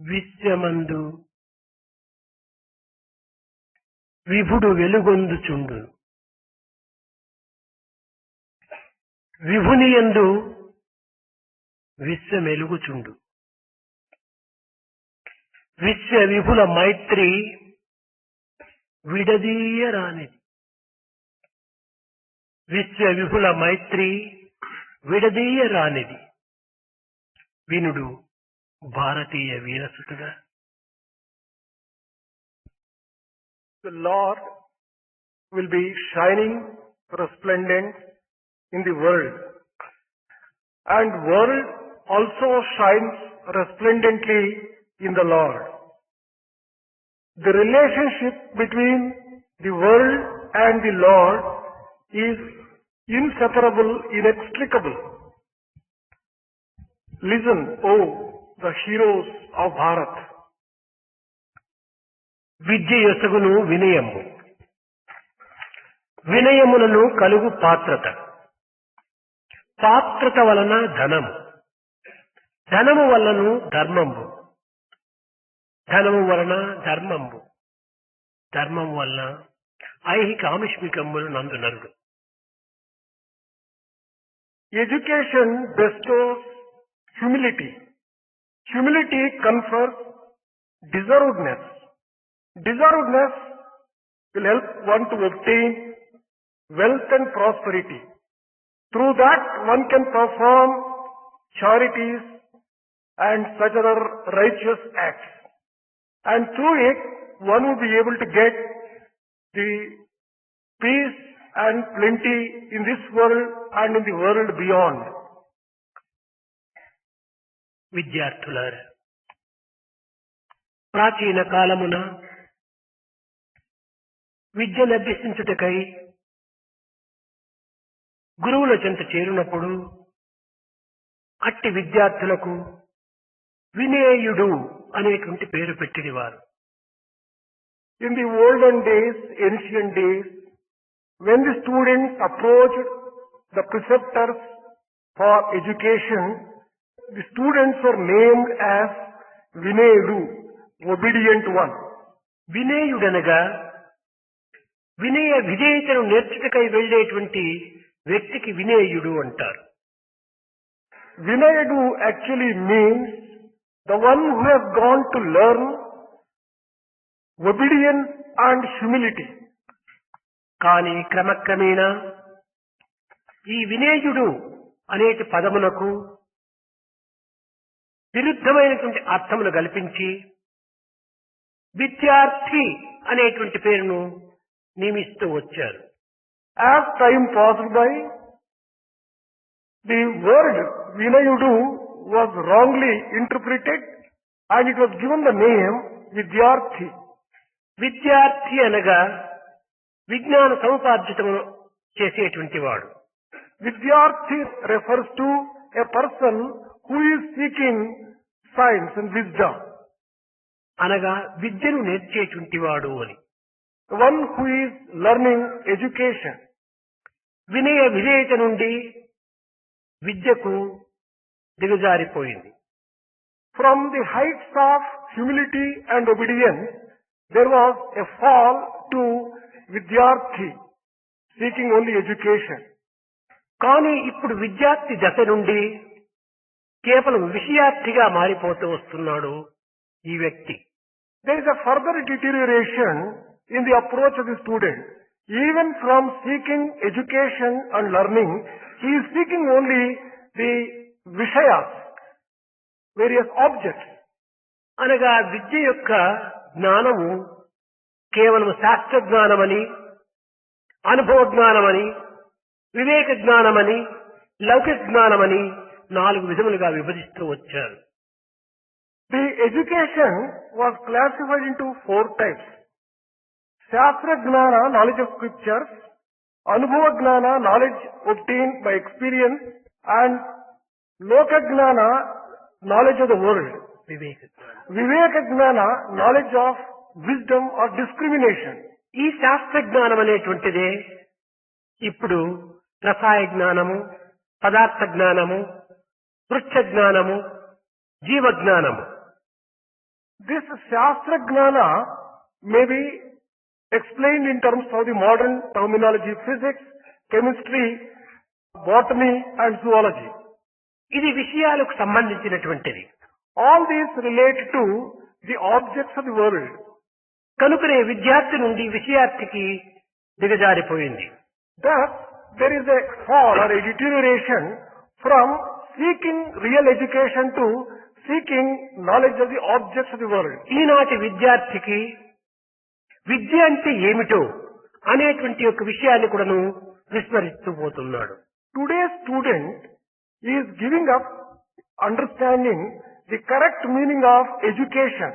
విశ్వమందు విభుడు వెలుగొందుచుండు. విభునియందు విశ్వమెలుగుచుండు. విశ్వ విభుల మైత్రి విడదీయరానిది. విశ్వ విభుల మైత్రి విడదీయరానిది. వినుడు భారతీయ వీరసుతుడా. The Lord will be shining resplendent in the world, and world also shines resplendently in the Lord. The relationship between the world and the Lord is inseparable, inextricable. Listen, O the heroes of Bharat. విద్య యొసగును వినయము. వినయములను కలుగు పాత్రత. పాత్రత వలన ధనము. ధనము వలన ధర్మంబు. ధనము వలన ధర్మంబు. ధర్మం వలన ఐహిక ఆమిష్మికములు నందు నరుడు. Education bestows humility. Humility confers deservedness. Deservedness will help one to obtain wealth and prosperity. Through that one can perform charities and such other righteous acts. And through it one will be able to get the peace and plenty in this world and in the world beyond. విద్యార్థులారా, ప్రాచీన కాలమున విద్యను అభ్యసించుటకై గురువుల చెంత చేరినప్పుడు అట్టి విద్యార్థులకు వినేయుడు అనేటువంటి పేరు పెట్టినవారు. In the olden days, ancient days, when the students approached the preceptors for education, the students were named as Vineyu, obedient one. వినేయుడనగా వినయ విధేయతను నేర్చుటకై వెళ్ళేటువంటి వ్యక్తికి వినేయుడు అంటారు. Vineyu actually means the one who has gone to learn obedience and humility. కానీ క్రమక్రమేణా ఈ వినేయుడు అనేటి పదములకు విరుద్ధమైనటువంటి అర్థమును కల్పించి విద్యార్థి అనేటువంటి పేరును నియమిస్తూ వచ్చారు. As time passed by, the word Vinayudu was wrongly interpreted and it was given the name Vidyarthi. విద్యార్థి అనగా విజ్ఞాన సముపార్జితము చేసేటువంటి వాడు. Vidyarthi refers to a person who is seeking science and wisdom. అనగా విద్యను నేర్చేటువంటి వాడు అని. One who is learning education. వినయ విధేయత నుండి విద్యకు దిగజారిపోయింది. From the heights of humility and obedience, there was a fall to Vidyarthi, seeking only education. కానీ ఇప్పుడు విద్యార్థి దశ నుండి కేవలం విషయార్థిగా మారిపోతూ వస్తున్నాడు ఈ వ్యక్తి. There is a further deterioration in the approach of the student. Even from seeking education and learning, he is seeking only the Vishayas, various objects. అనగా విద్య యొక్క జ్ఞానము కేవలం శాస్త్ర జ్ఞానమని, అనుభవ జ్ఞానమని, వివేక జ్ఞానమని, లౌకిక జ్ఞానమని 4 విధములుగా విభజిస్తూ వచ్చారు. The education was classified into 4 types. Shastra Gnana, knowledge of scriptures; Anubhava Gnana, knowledge obtained by experience; and Loka Gnana, knowledge of the world. వివేక జ్ఞానం. Viveka Gnana, knowledge of wisdom or discrimination. ఈ శాస్త్ర జ్ఞానం అనేటువంటిదే ఇప్పుడు రసాయ జ్ఞానము, పదార్థ జ్ఞానము, వృక్ష జ్ఞానము, జీవ జ్ఞానము This Shastra Gnana may be explained in terms of the modern terminology, physics, chemistry, botany and zoology. ఇది విషయాలకు సంబంధించినటువంటిది. All these relate to the objects of the world. కనుకనే విద్యార్థి నుండి విషయార్థికి దిగజారిపోయింది. Thus, there is a fall or a deterioration from seeking real education to seeking knowledge of the objects of the world. ఈనాటి విద్యార్థికి విద్య అంటే ఏమిటో అనేటువంటి ఒక విషయాన్ని కూడాను విస్మరిస్తూ పోతున్నాడు. Today's student is giving up understanding the correct meaning of education.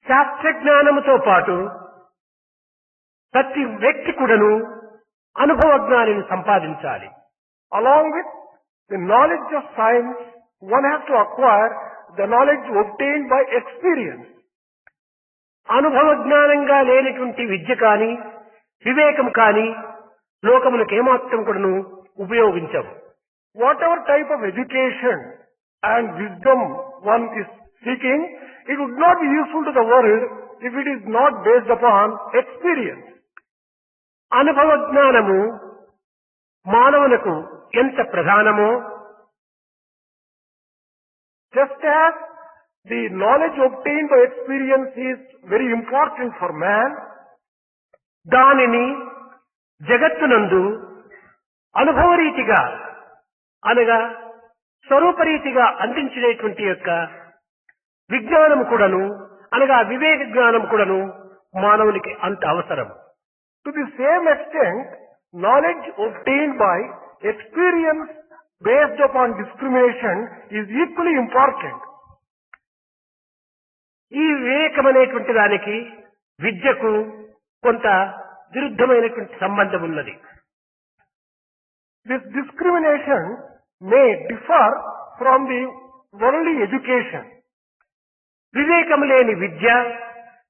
శాస్త్ర జ్ఞానముతో పాటు ప్రతి వ్యక్తి కూడాను అనుభవ జ్ఞానాన్ని సంపాదించాలి. Along with the knowledge of science, one has to acquire the knowledge obtained by experience. అనుభవ జ్ఞానంగా లేనటువంటి విద్య కానీ వివేకం కానీ లోకములకు ఏమాత్రం కూడాను ఉపయోగించవు. Whatever type of education and wisdom one is seeking, it would not be useful to the world if it is not based upon experience. అనుభవ జ్ఞానము మానవులకు ఎంత ప్రధానమో, just as the knowledge obtained by experience is very important for man, దానిని జగత్తునందు అనుభవరీతిగా అనగా స్వరూపరీతిగా అందించినటువంటి యొక్క విజ్ఞానం కూడాను అనగా వివేక జ్ఞానం కూడాను మానవునికి అంత అవసరం. to the same extent, knowledge obtained by experience based upon discrimination is equally important. ఈ వివేకం అనేటువంటి దానికి విద్యకు కొంత విరుద్ధమైనటువంటి సంబంధం ఉన్నది. This discrimination may differ from the worldly education. వివేకం లేని విద్య,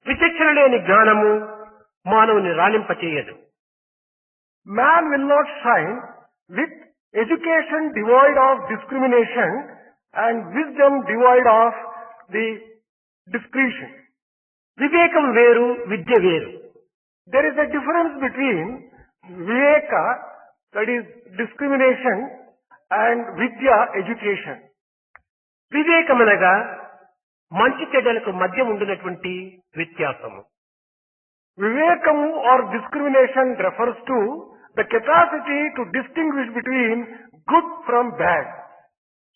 విచక్షణ లేని జ్ఞానము మానవుని రాణింపచేయదు. Man will not shine with education devoid of discrimination and wisdom devoid of the discretion. వివేకం వేరు, విద్య వేరు. There is a difference between viveka, that is discrimination, and vidya, education. వివేకం అనగా మంచి చెడ్డలకు మధ్య ఉండినటువంటి వ్యత్యాసము. Vivekam or discrimination refers to the capacity to distinguish between good from bad.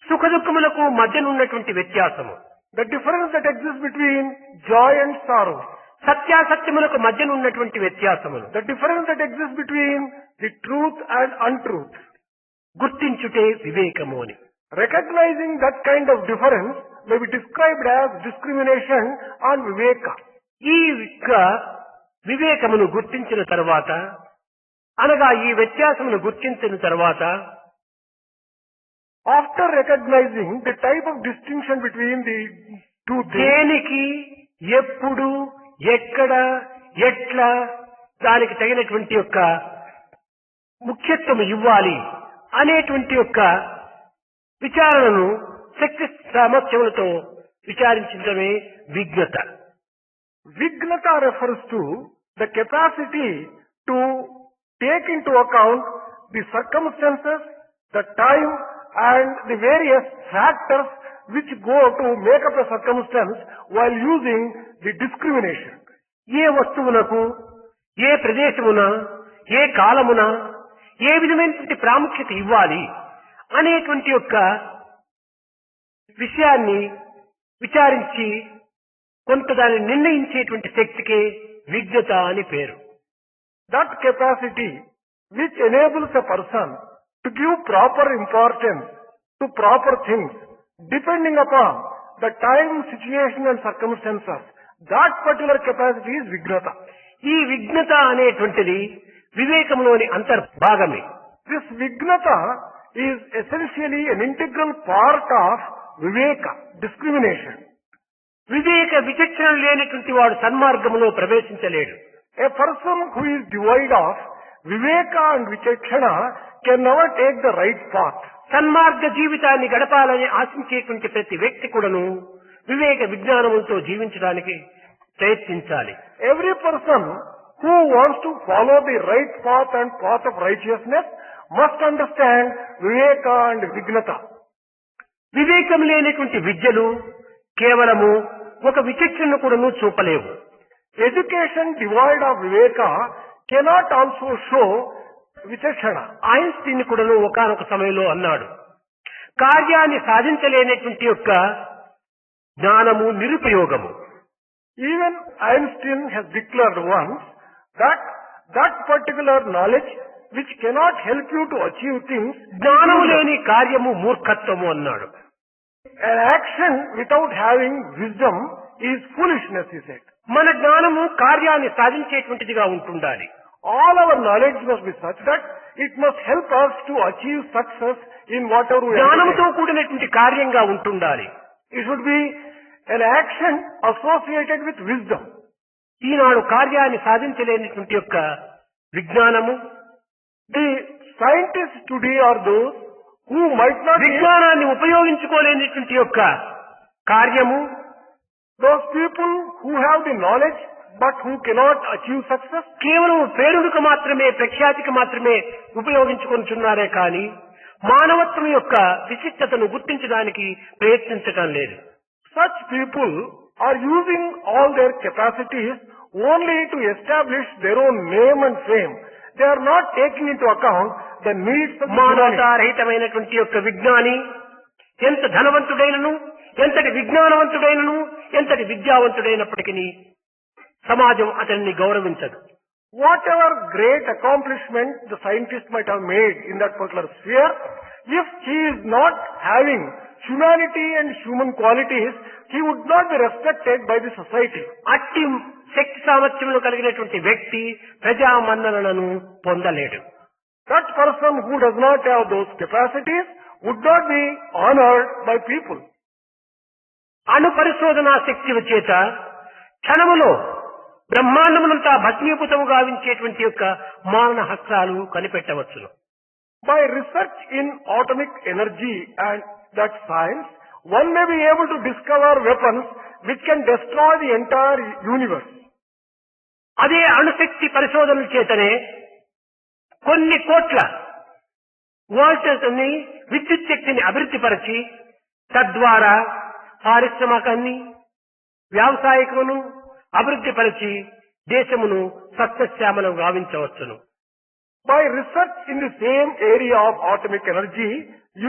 సుఖ దుఃఖములకు మధ్య ఉన్నటువంటి వ్యత్యాసము. The difference that exists between joy and sorrow. సత్యాసత్యములకు మధ్య ఉన్నటువంటి వ్యత్యాసములు. The difference that exists between the truth and untruth. గుర్తించుటే వివేకము అని. Recognizing that kind of difference may be described as discrimination and viveka. ఈ వివేకమును గుర్తించిన తర్వాత అనగా ఈ వ్యత్యాసమును గుర్తించిన తర్వాత after recognizing the type of distinction between the two things, దేనికి ఎప్పుడు ఎక్కడ ఎట్లా దానికి తగినటువంటి యొక్క ముఖ్యత్వం ఇవ్వాలి అనేటువంటి యొక్క విచారణను శక్తి సామర్థ్యములతో విచారించడమే విజ్ఞత. Vignata refers to the capacity to take into account the circumstances, the time and the various factors which go to make up a circumstance while using the discrimination. ఏ వస్తువునకు ఏ ప్రదేశమున ఏ కాలమున ఏ విధమైనటువంటి ప్రాముఖ్యత ఇవ్వాలి అనేటువంటి యొక్క విషయాన్ని విచారించి కొంత దాన్ని నిర్ణయించేటువంటి శక్తికి విజ్ఞత అని పేరు. That capacity which enables a person to give proper importance to proper things depending upon the time, situation and circumstances, that particular capacity is vignata. ఈ విజ్ఞత అనేటువంటిది వివేకంలోని అంతర్భాగమే. This vignata is essentially an integral part of viveka, discrimination. వివేక విచక్షణ లేనటువంటి వాడు సన్మార్గంలో ప్రవేశించలేడు. A person who is devoid of viveka and vichakshana can never take the right path. సన్మార్గ జీవితాన్ని గడపాలని ఆశించేటువంటి ప్రతి వ్యక్తి కూడాను వివేక విజ్ఞానములతో జీవించడానికి ప్రయత్నించాలి. Every person who wants to follow the right path and path of righteousness must understand Viveka and Vignata. వివేకం లేనటువంటి విద్యలు కేవలము ఒక విచక్షణను కూడాను చూపలేవు. Education devoid of Viveka cannot also show Vichakshana. Einstein కూడాను ఒకానొక సమయంలో అన్నాడు, కార్యాన్ని సాధించలేనటువంటి యొక్క జ్ఞానము నిరుపయోగము. Even Einstein has declared once that that particular knowledge which cannot help you to achieve things, జ్ఞానము లేని కార్యము మూర్ఖత్వము అన్నాడు. an action without having wisdom is foolishness, he said. మన జ్ఞానము కార్యాన్ని సాధించేటువంటిదిగా ఉంటుండాలి. All our knowledge must be such that it must help us to achieve success in whatever we జ్ఞానముతో undertake. కూడినటువంటి కార్యంగా ఉంటుండాలి. It should be an action associated with wisdom. ఈనాడు కార్యాన్ని సాధించలేనటువంటి యొక్క విజ్ఞానము, The scientists today are those who might not be విజ్ఞానాన్ని ఉపయోగించుకోలేనటువంటి యొక్క కార్యము, those people who have the knowledge but who cannot achieve success. కేవలం పేరులకు మాత్రమే, ప్రఖ్యాతికి మాత్రమే ఉపయోగించుకుంటున్నారే కానీ మానవత్వం యొక్క విశిష్టతను గుర్తించడానికి ప్రయత్నించటం లేదు. Such people are using all their capacities only to establish their own name and fame. They are not taking into account the needs of the humanity. మానవతారహితమైనటువంటి యొక్క విజ్ఞాని ఎంత ధనవంతుడైనను, ఎంతటి విజ్ఞానవంతుడైనను, ఎంతటి విద్యావంతుడైనప్పటికీ సమాజం అతన్ని గౌరవించదు. Whatever great accomplishment the scientist might have made in that particular sphere, if he is not having humanity and human qualities, he would not be respected by the society. అట్టి శక్తి సామర్థ్యములు కలిగినటువంటి వ్యక్తి ప్రజా మన్ననలను పొందలేడు. That person who does not have those capacities would not be honored by people. అణు పరిశోధనా శక్తి చేత క్షణములో బ్రహ్మాండమునంతా భస్మీభూతము గావించేటువంటి యొక్క మారణ హస్త్రాలు కనిపెట్టవచ్చును. By research in atomic energy and that science, one may be able to discover weapons which can destroy the entire universe. అదే అణుశక్తి పరిశోధనల చేతనే కొన్ని కోట్ల వోల్టేజ్ ని విద్యుత్ శక్తిని అభివృద్ధిపరచి తద్వారా పారిశ్రామికాన్ని, వ్యావసాయికమును అభివృద్ధిపరచి దేశమును సస్యశ్యామలం గావించవచ్చును. By research in the same area of atomic energy,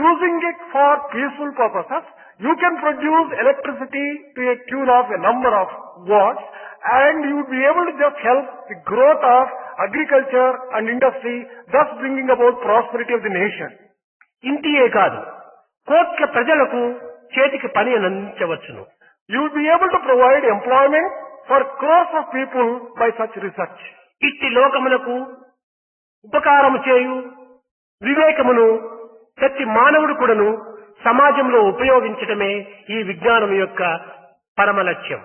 using it for peaceful purposes, you can produce electricity to a tune of a number of watts, and you would be able to just help the growth of agriculture and industry, thus bringing about prosperity of the nation. ఇంటియే కాదు, కోట్ల ప్రజలకు చేతికి పని అందించవచ్చును. You would be able to provide employment for crores of people by such research. ఇట్టి లోకములకు ఉపకారము చేయు వివేకమును ప్రతి మానవుడు కూడాను సమాజంలో ఉపయోగించడమే ఈ విజ్ఞానం యొక్క పరమ లక్ష్యం.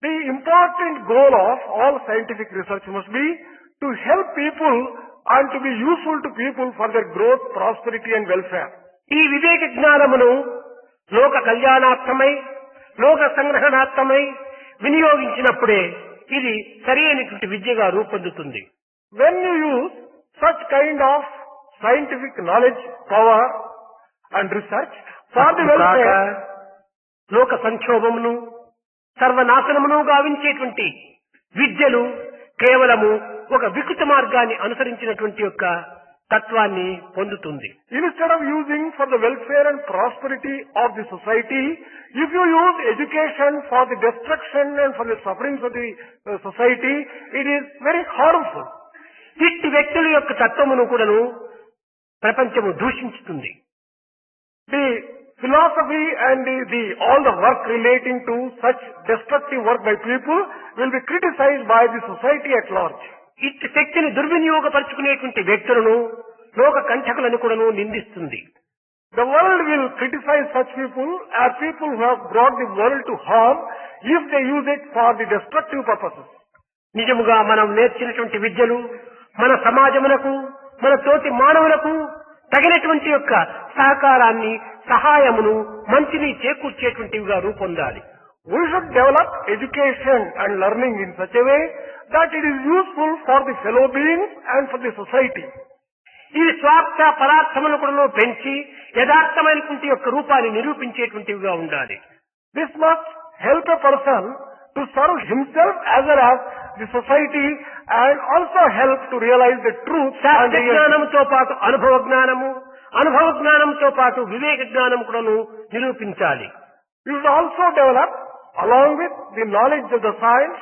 The important goal of all scientific research must be to help people and to be useful to people for their growth, prosperity and welfare. ఈ వివేక జ్ఞానమును లోక కళ్యాణార్థమై, లోక సంగ్రహణార్థమై వినియోగించినప్పుడే ఇది సరైనటువంటి విద్యగా రూపొందుతుంది. When you use such kind of scientific knowledge, power and research for the welfare, లోక సంక్షోభమును సర్వనాశనమును గావించేటువంటి విద్యలు కేవలము ఒక వికృత మార్గాన్ని అనుసరించినటువంటి యొక్క తత్వాన్ని పొందుతుంది. instead of using for the welfare and prosperity of the society, if you use education for the destruction and for the sufferings of the society, it is very harmful. ఇట్టి వ్యక్తుల యొక్క తత్వమును కూడాను ప్రపంచము దూషించుతుంది. The philosophy and all the work relating to such destructive work by people will be criticized by the society at large. ఇట్టి శక్తిని దుర్వినియోగపరుచుకునేటువంటి వ్యక్తులను లోక కంఠకులను కూడాను నిందిస్తుంది. The world will criticize such people as people who have brought the world to harm if they use it for the destructive purposes. నిజముగా మనం నేర్చినటువంటి విద్యలు మన సమాజమునకు, మన తోటి మానవులకు తగినటువంటి యొక్క సహకారాన్ని, సహాయమును, మంచిని చేకూర్చేటువంటివిగా రూపొందాలి. We should develop education and learning in such a way that it is useful for the fellow beings and for the society. ఈ స్వార్థ పదార్థములను కూడా పెంచి యథార్థమైనటువంటి యొక్క రూపాన్ని నిరూపించేటువంటివిగా ఉండాలి. This must help a person to serve himself as well as the society and also help to realize the truth and శాస్త్ర the జ్ఞానంతో పాటు అనుభవ జ్ఞానము, అనుభవ జ్ఞానంతో పాటు వివేక జ్ఞానం కూడాను నిరూపించాలి. You should also develop, along with the knowledge of the science,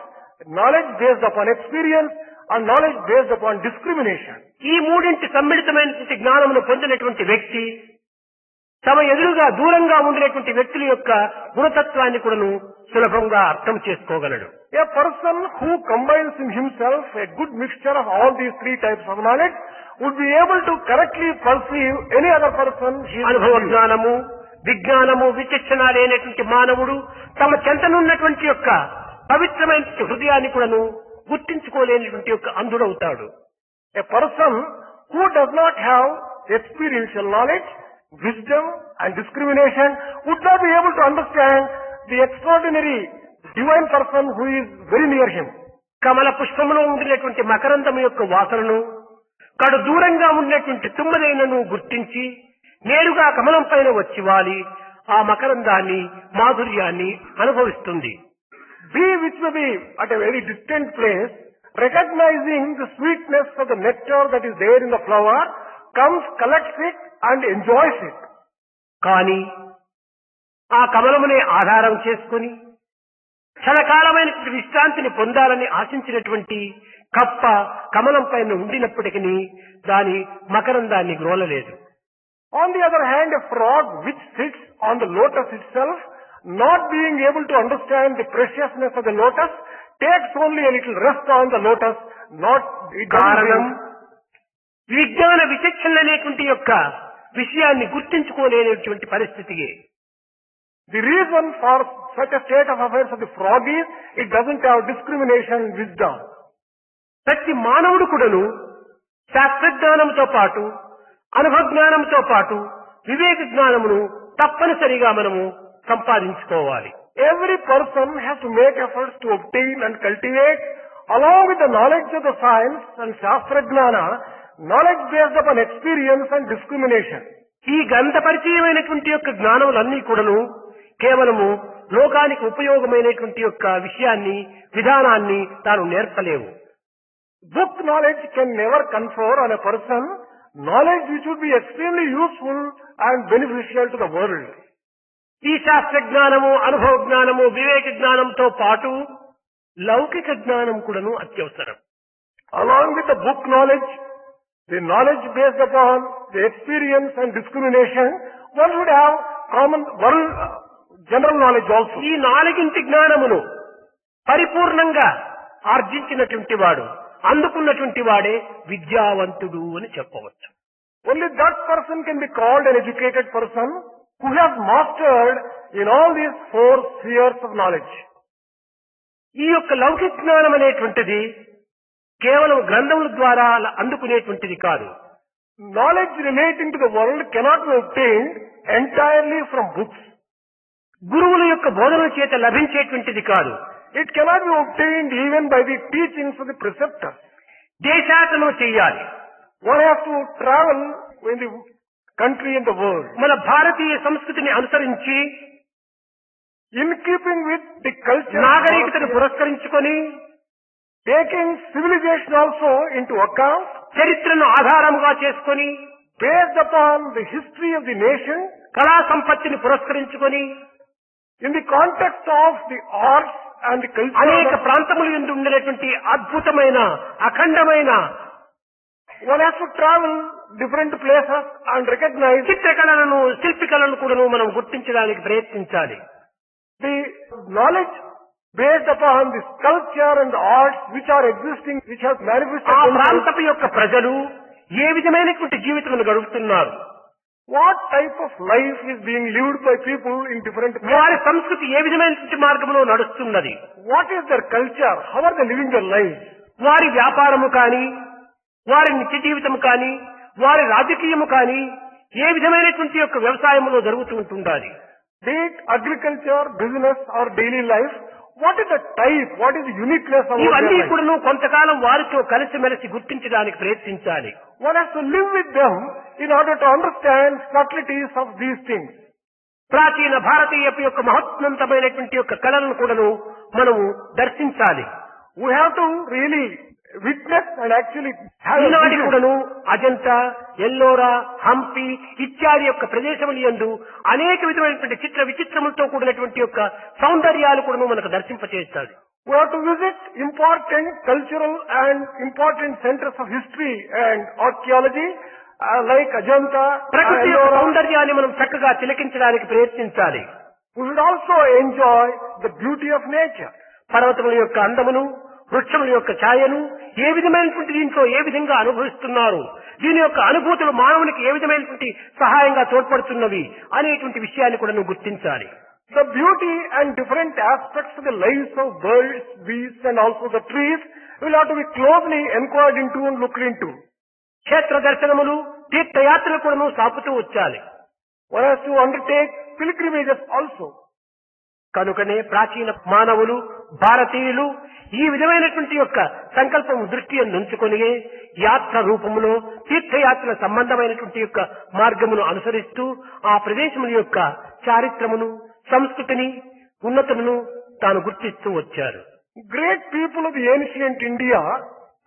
knowledge based upon experience and knowledge based upon discrimination. ఈ మూడింటి సమ్మిళితమైనటువంటి జ్ఞానమును పొందినటువంటి వ్యక్తి తమ ఎదురుగా దూరంగా ఉండేటువంటి వ్యక్తుల యొక్క గుణతత్వాన్ని కూడాను సులభంగా అర్థం చేసుకోగలడు. A person who combines in himself a good mixture of all these three types of knowledge would be able to correctly perceive any other person. అనుభవ జ్ఞానము, విజ్ఞానము, విచక్షణ లేనటువంటి మానవుడు తమ చెంతనున్నటువంటి యొక్క పవిత్రమైన హృదయాన్ని కూడాను గుర్తించుకోలేనటువంటి యొక్క అంధుడవుతాడు. A person who does not have experiential knowledge, wisdom and discrimination would not be able to understand the extraordinary divine person who is very near him. కమల పుష్పములో ఉండినటువంటి మకరందము యొక్క వాసనను కడు దూరంగా ఉన్నటువంటి తుమ్మదైనను గుర్తించి నేరుగా కమలం పైన వచ్చి వాలి ఆ మకరందాన్ని, మాధుర్యాన్ని అనుభవిస్తుంది. Bee which may be at a very distant place, recognizing the sweetness of the nectar that is there in the flower, comes, collects it and enjoys it. కానీ ఆ కమలమునే ఆధారం చేసుకుని క్షణకాలమైనటువంటి విశ్రాంతిని పొందాలని ఆశించినటువంటి కప్ప కమలం పైన ఉండినప్పటికీ దాని మకరందాన్ని గ్రోలలేదు. On the other hand, a frog which sits on the lotus itself, not being able to understand the preciousness of the lotus, takes only a little rest on the lotus, it కారణం doesn't. విజ్ఞాన విచక్షణ అనేటువంటి యొక్క విషయాన్ని గుర్తించుకోలేనటువంటి పరిస్థితియే. The reason for such a state of affairs of the frog is it doesn't have discrimination, wisdom. ప్రతి మానవుడు కూడాను శాస్త్రజ్ఞానంతో పాటు అనుభవ జ్ఞానంతో పాటు వివేక జ్ఞానమును తప్పనిసరిగా మనము సంపాదించుకోవాలి. Every person has to make efforts to obtain and cultivate, along with the knowledge of the science and Shastra Jnana, knowledge based upon experience and discrimination. ఈ గ్రంథపరిచయమైనటువంటి యొక్క జ్ఞానములన్నీ కూడాను కేవలము లోకానికి ఉపయోగమైనటువంటి యొక్క విషయాన్ని, విధానాన్ని తాను నేర్పలేవు. Book knowledge can never confer on a person knowledge which would be extremely useful and beneficial to the world. ఈ శాస్త్ర జ్ఞానము, అనుభవ జ్ఞానము, వివేక జ్ఞానంతో పాటు లౌకిక జ్ఞానం కూడాను అత్యవసరం. Along with the book knowledge, the knowledge based upon the experience and discrimination, one should have common world general knowledge also. ఈ నాలుగింటి జ్ఞానమును పరిపూర్ణంగా ఆర్జించినటువంటి వాడు, అందుకున్నటువంటి వాడే విద్యావంతుడు అని చెప్పవచ్చు. Only that person can be called an educated person who has mastered in all these four spheres of knowledge. ఈ యొక్క లౌకిక జ్ఞానం అనేటువంటిది కేవలం గ్రంథముల ద్వారా అందుకునేటువంటిది కాదు. Knowledge relating to the world cannot be obtained entirely from books. గురువుల యొక్క బోధనల చేత లభించేటువంటిది కాదు. It cannot be obtained even by the teachings of the preceptors. దేశాటనం చేయాలి. One has to travel in the country and the world. మన భారతీయ సంస్కృతిని అనుసరించి In keeping with the culture, నాగరికతను పురస్కరించుకొని taking civilization also into account, చరిత్రను ఆధారముగా చేసుకొని based upon the history of the nation, కళా సంపత్తిని పురస్కరించుకొని in the context of the arts and the culture, అనేక ప్రాంతములు యందు ఉండేటువంటి అద్భుతమైన అఖండమైన one has to travel different places and recognize చిత్రకళలను, శిల్పికళను కూడా మనం గుర్తించడానికి ప్రయత్నించాలి. the knowledge based upon the sculpture and the arts which are existing, which have manifested ఆ themselves. ప్రాంతపు యొక్క ప్రజలు ఏ విధమైనటువంటి జీవితమును గడుపుతున్నారు, What type of life is being lived by people in different places? వారి సంస్కృతి ఏ విధమైనటువంటి మార్గంలో నడుస్తున్నది, What is their culture? How are they living their lives? వారి వ్యాపారము కానీ, వారి నిత్య జీవితము కానీ, వారి రాజకీయము కానీ ఏ విధమైనటువంటి యొక్క వ్యవసాయంలో జరుగుతూ ఉంటుండాలి. be it agriculture, business or daily life, what is the type, what is the uniqueness about ఇవన్నీ their life? కూడా కొంతకాలం వారితో కలిసిమెలిసి గుర్తించడానికి ప్రయత్నించాలి. One has to live with them in order to understand subtleties of these things. ప్రాచీన భారతీయపు యొక్క మహోన్నతమైనటువంటి యొక్క కళలను కూడాను మనము దర్శించాలి. We have to really witness and actually have a ఈనాటి vision. కూడాను అజంతా, ఎల్లోరా, హంపి ఇత్యాది యొక్క ప్రదేశముల యందు అనేక విధమైనటువంటి చిత్ర విచిత్రములతో కూడినటువంటి యొక్క సౌందర్యాలు కూడాను మనకు దర్శింపచేస్తాడు. We have to visit important cultural and important centers of history and archaeology like Ajanta, ప్రకృతి యొక్క Ellora. సౌందర్యాన్ని మనం చక్కగా తిలకించడానికి ప్రయత్నించాలి. We should also enjoy the beauty of nature. పర్వతముల యొక్క అందమును, వృక్షముల యొక్క ఛాయను ఏ విధమైనటువంటి దీంట్లో ఏ విధంగా అనుభవిస్తున్నారు, దీని యొక్క అనుభూతులు మానవునికి ఏ విధమైనటువంటి సహాయంగా తోడ్పడుతున్నవి అనేటువంటి విషయాన్ని కూడా నువ్వు గుర్తించాలి. The beauty and different aspects of the lives of birds, beasts and also the trees will have to be closely inquired into and looked into. క్షేత్ర దర్శనములు, తీర్థయాత్రలు కూడా నువ్వు సాపుతూ వచ్చాలి. One has to undertake pilgrimages also. కనుకనే ప్రాచీన మానవులు, భారతీయులు ఈ విధమైనటువంటి యొక్క సంకల్పం దృష్టి ఉంచుకొని యాత్ర రూపములో తీర్థయాత్రల సంబంధమైనటువంటి యొక్క మార్గమును అనుసరిస్తూ ఆ ప్రదేశముల యొక్క చారిత్రమును, సంస్కృతిని, ఉన్నతమును తాను గుర్తిస్తూ వచ్చారు. Great people of the ancient India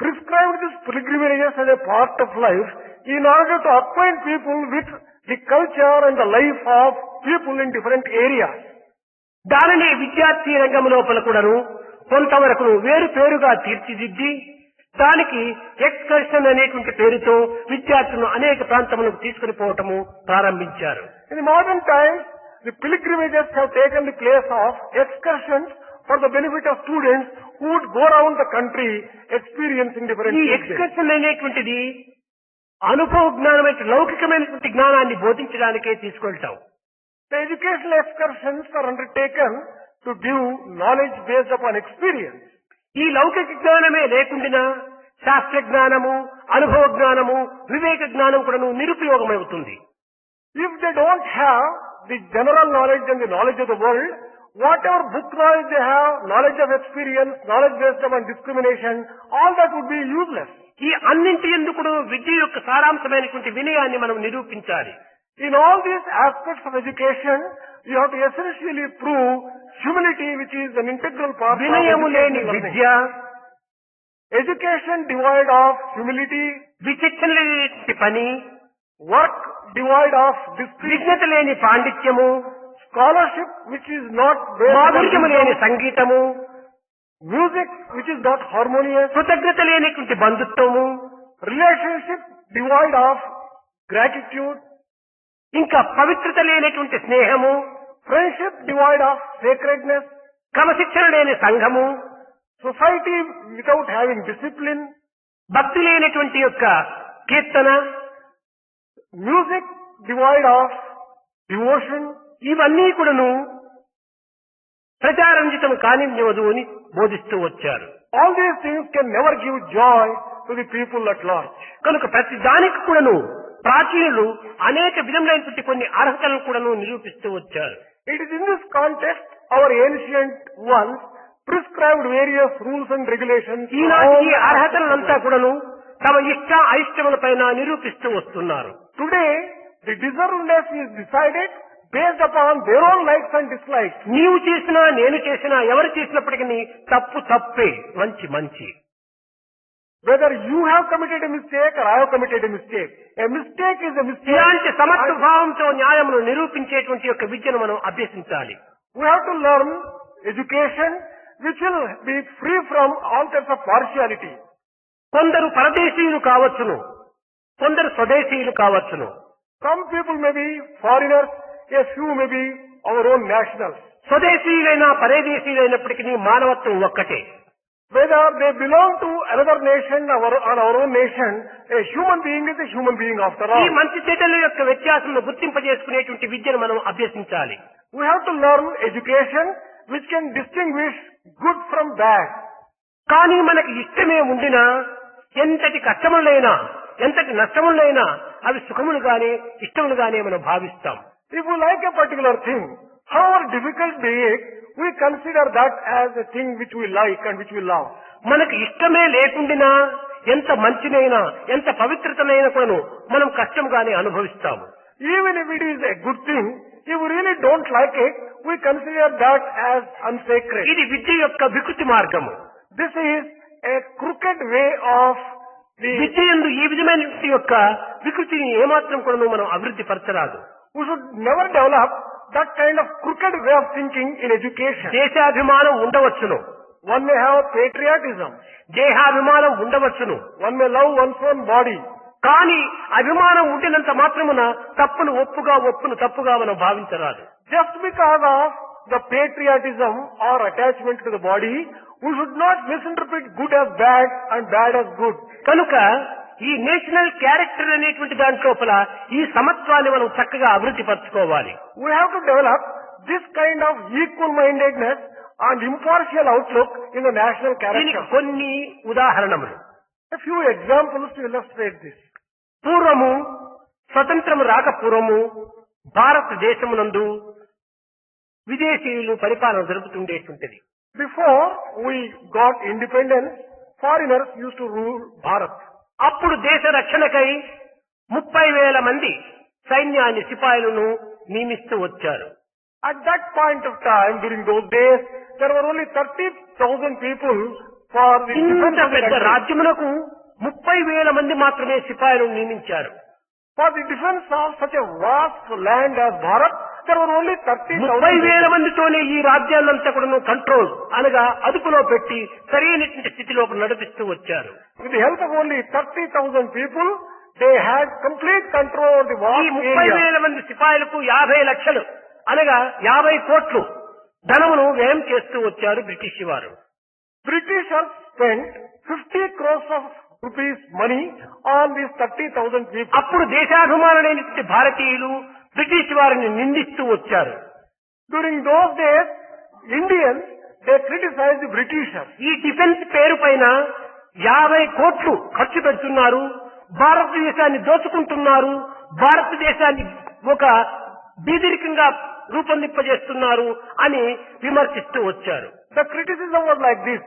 prescribed these pilgrimages as a part of life in order to acquaint people with the culture and the life of people in different areas. దానిని విద్యార్థి రంగం లోపల కూడాను కొంతవరకు వేరు పేరుగా తీర్చిదిద్ది దానికి ఎక్స్కర్షన్ అనేటువంటి పేరుతో విద్యార్థులను అనేక ప్రాంతములకు తీసుకుని పోవటము ప్రారంభించారు. In the modern times, the pilgrimages have taken the place of excursions for the benefit of students who would go around the country experiencing different ఈ things. ఎక్స్కర్షన్ అనేటువంటిది అనుభవ జ్ఞానమైన లౌకికమైనటువంటి జ్ఞానాన్ని బోధించడానికే తీసుకెళ్తాం. The educational excursions are undertaken to give knowledge based upon experience. ఈ లౌకిక జ్ఞానమే లేకుండా శాస్త్ర జ్ఞానము, అనుభవ జ్ఞానము, వివేక జ్ఞానం కూడా నిరుపయోగమవుతుంది. If they don't have the general knowledge and the knowledge of the world, whatever book knowledge they have, knowledge of experience, knowledge based upon discrimination, all that would be useless. ఈ అన్నింటి ఎందుకు విద్య యొక్క సారాంశమైనటువంటి వినయాన్ని మనం నిరూపించాలి. In all these aspects of education, you have to essentially prove humility, which is an integral part of వినయము లేని educational learning. Vidya, Education devoid of humility, విచక్షణ లేని పని, work devoid of discipline, విజ్ఞత లేని పాండిత్యము, scholarship which is not based on మాధుర్యము లేని wisdom, సంగీతము, music which is not harmonious, కృతజ్ఞత లేనటువంటి బంధుత్వము, relationship devoid of gratitude, ఇంకా పవిత్రత లేనటువంటి స్నేహము, friendship devoid of sacredness, క్రమశిక్షణ లేని సంఘము, society without having discipline, భక్తి లేనటువంటి యొక్క కీర్తన, music devoid of devotion, ఇవన్నీ కూడాను ప్రచారంజితం కానివ్వదు అని బోధిస్తూ వచ్చారు. all these things can never give joy to the people at large. కనుక ప్రతి దానికి కూడాను ప్రాచీనులు అనేక విధములైనటువంటి కొన్ని అర్హతలను కూడాను నిరూపిస్తూ వచ్చారు. It is in this context our ancient ones prescribed various rules and regulations. ఈనాటి ఈ అర్హతలంతా కూడాను తమ ఇష్ట అయిష్టముల పైన నిరూపిస్తూ వస్తున్నారు. Today, the deservedness is decided based upon their own likes and dislikes. నీవు చేసినా నేను చేసినా ఎవరు చేసినప్పటికీ తప్పు తప్పే, మంచి మంచి. Whether you have committed a mistake or I have committed a mistake. A mistake is a mistake. ఇలాంటి సమర్థ భావంతో న్యాయమును నిరూపించేటువంటి యొక్క విద్యను మనం అభ్యసించాలి. We have to learn education which will be free from all types of partiality. కొందరు పరదేశీయులు కావచ్చును, కొందరు స్వదేశీయులు కావచ్చును. Some people may be foreigners, a few may be our own nationals. స్వదేశీయులైనా పరదేశీయులైనప్పటికీ మానవత్వం ఒక్కటే. Whether they belong to another nation or our own nation, a human being is a human being after ఈ all. మంచి చెడ్డల యొక్క వ్యత్యాసంను గుర్తింపజేసుకునేటువంటి విద్యను మనం అభ్యసించాలి. We have to learn education which can distinguish good from bad. కానీ మనకి ఇష్టమే ఉండినా ఎంతటి కష్టములైనా ఎంతటి నష్టములైనా అవి సుఖములుగానే ఇష్టములుగానే మనం భావిస్తాం. If we like a particular thing, However difficult be it, we consider that as a thing which we like and which we love. మనకు ఇష్టమే లేకుండినా ఎంత మంచినైనా ఎంత పవిత్రతనైనా కూడాను మనం కష్టంగానే అనుభవిస్తాము. Even if it is a good thing, if we really don't like it, we consider that as unsacred. ఇది విద్య యొక్క వికృతి మార్గము. This is a crooked way of the... విద్య యందు ఈ విధమైన యొక్క వికృతిని ఏమాత్రం కూడా మనం అభివృద్ధి పరచరాదు. We should never develop that kind of crooked way of thinking in education. దేశాభిమానం ఉండవచ్చును, One may have patriotism. దేహాభిమానం ఉండవచ్చును, One may love one's own body. కానీ అభిమానం ఉండినంత మాత్రమున ఒప్పును తప్పుగా మనం భావించరాదు. Just because of the patriotism or attachment to the body, we should not misinterpret good as bad and bad as good. కనుక ఈ national character అనేటువంటి దాంట్లోపల ఈ సమత్వాన్ని మనం చక్కగా అభివృద్ధి పరచుకోవాలి. We have to develop this kind of equal-mindedness and impartial outlook in the national దీనికి character. కొన్ని ఉదాహరణములు. A few examples to illustrate this. పూర్వము స్వతంత్రము రాకపూర్వము భారతదేశమునందు విదేశీయులు పరిపాలన జరుపుతుండేటువంటిది. Before we got independence, foreigners used to rule Bharat. అప్పుడు దేశ రక్షణకై 30,000 మంది సైన్యాన్ని సిపాయిలను నియమిస్తూ వచ్చారు. At that point of time, during those days, there were only 30,000 people for the defense ఇంత of the పెద్ద country. రాజ్యమునకు 30,000 మంది మాత్రమే సిపాయిలను నియమించారు. For the defense of such a vast land as Bharat, there were only 30,000 30,000 people. మందితోనే ఈ రాజ్యాన్నంతా కూడా control అనగా అదుపులో పెట్టి సరైనటువంటి స్థితిలో నడిపిస్తూ వచ్చారు. With the help of only 30,000 people, they had complete control of the ఈ vast area. 30,000 మంది సిపాయిలకు 50 లక్షలు అనగా 50 కోట్లు ధనమును వ్యయం చేస్తూ వచ్చారు బ్రిటిష్ వారు. Britishers spent 50 crores of rupees money on these 30,000 people. అప్పుడు దేశాభిమానులైనటువంటి భారతీయులు బ్రిటిష్ వారిని నిందిస్తూ వచ్చారు. During those days, Indians, they criticized the Britishers. ఈ డిఫెన్స్ పేరు పైన 50 కోట్లు ఖర్చు పెడుతున్నారు, భారతదేశాన్ని దోచుకుంటున్నారు, భారతదేశాన్ని ఒక బీదరికంగా రూపొందింపజేస్తున్నారు అని విమర్శిస్తూ వచ్చారు. The criticism was like this,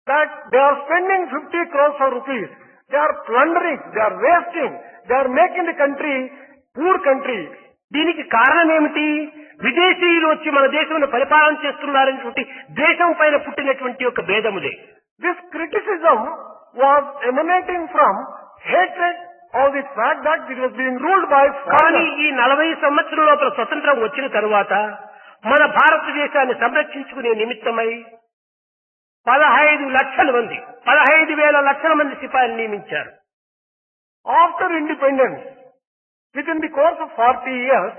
that they are spending 50 crores of rupees, they are plundering, they are wasting, they are making the country poor country. దీనికి కారణం ఏమిటి? విదేశీయులు వచ్చి మన దేశంలో పరిపాలన చేస్తున్నారనేటువంటి దేశం పైన పుట్టినటువంటి ఒక భేదములే. This criticism was emanating from hatred of the fact that it was being ruled by కానీ foreigners. ఈ 40 సంవత్సరాల లోపల స్వతంత్రం వచ్చిన తరువాత మన భారతదేశాన్ని సంరక్షించుకునే నిమిత్తమై 15,000 లక్షల మంది సిపాయిలు నియమించారు. After independence, within the course of 40 years,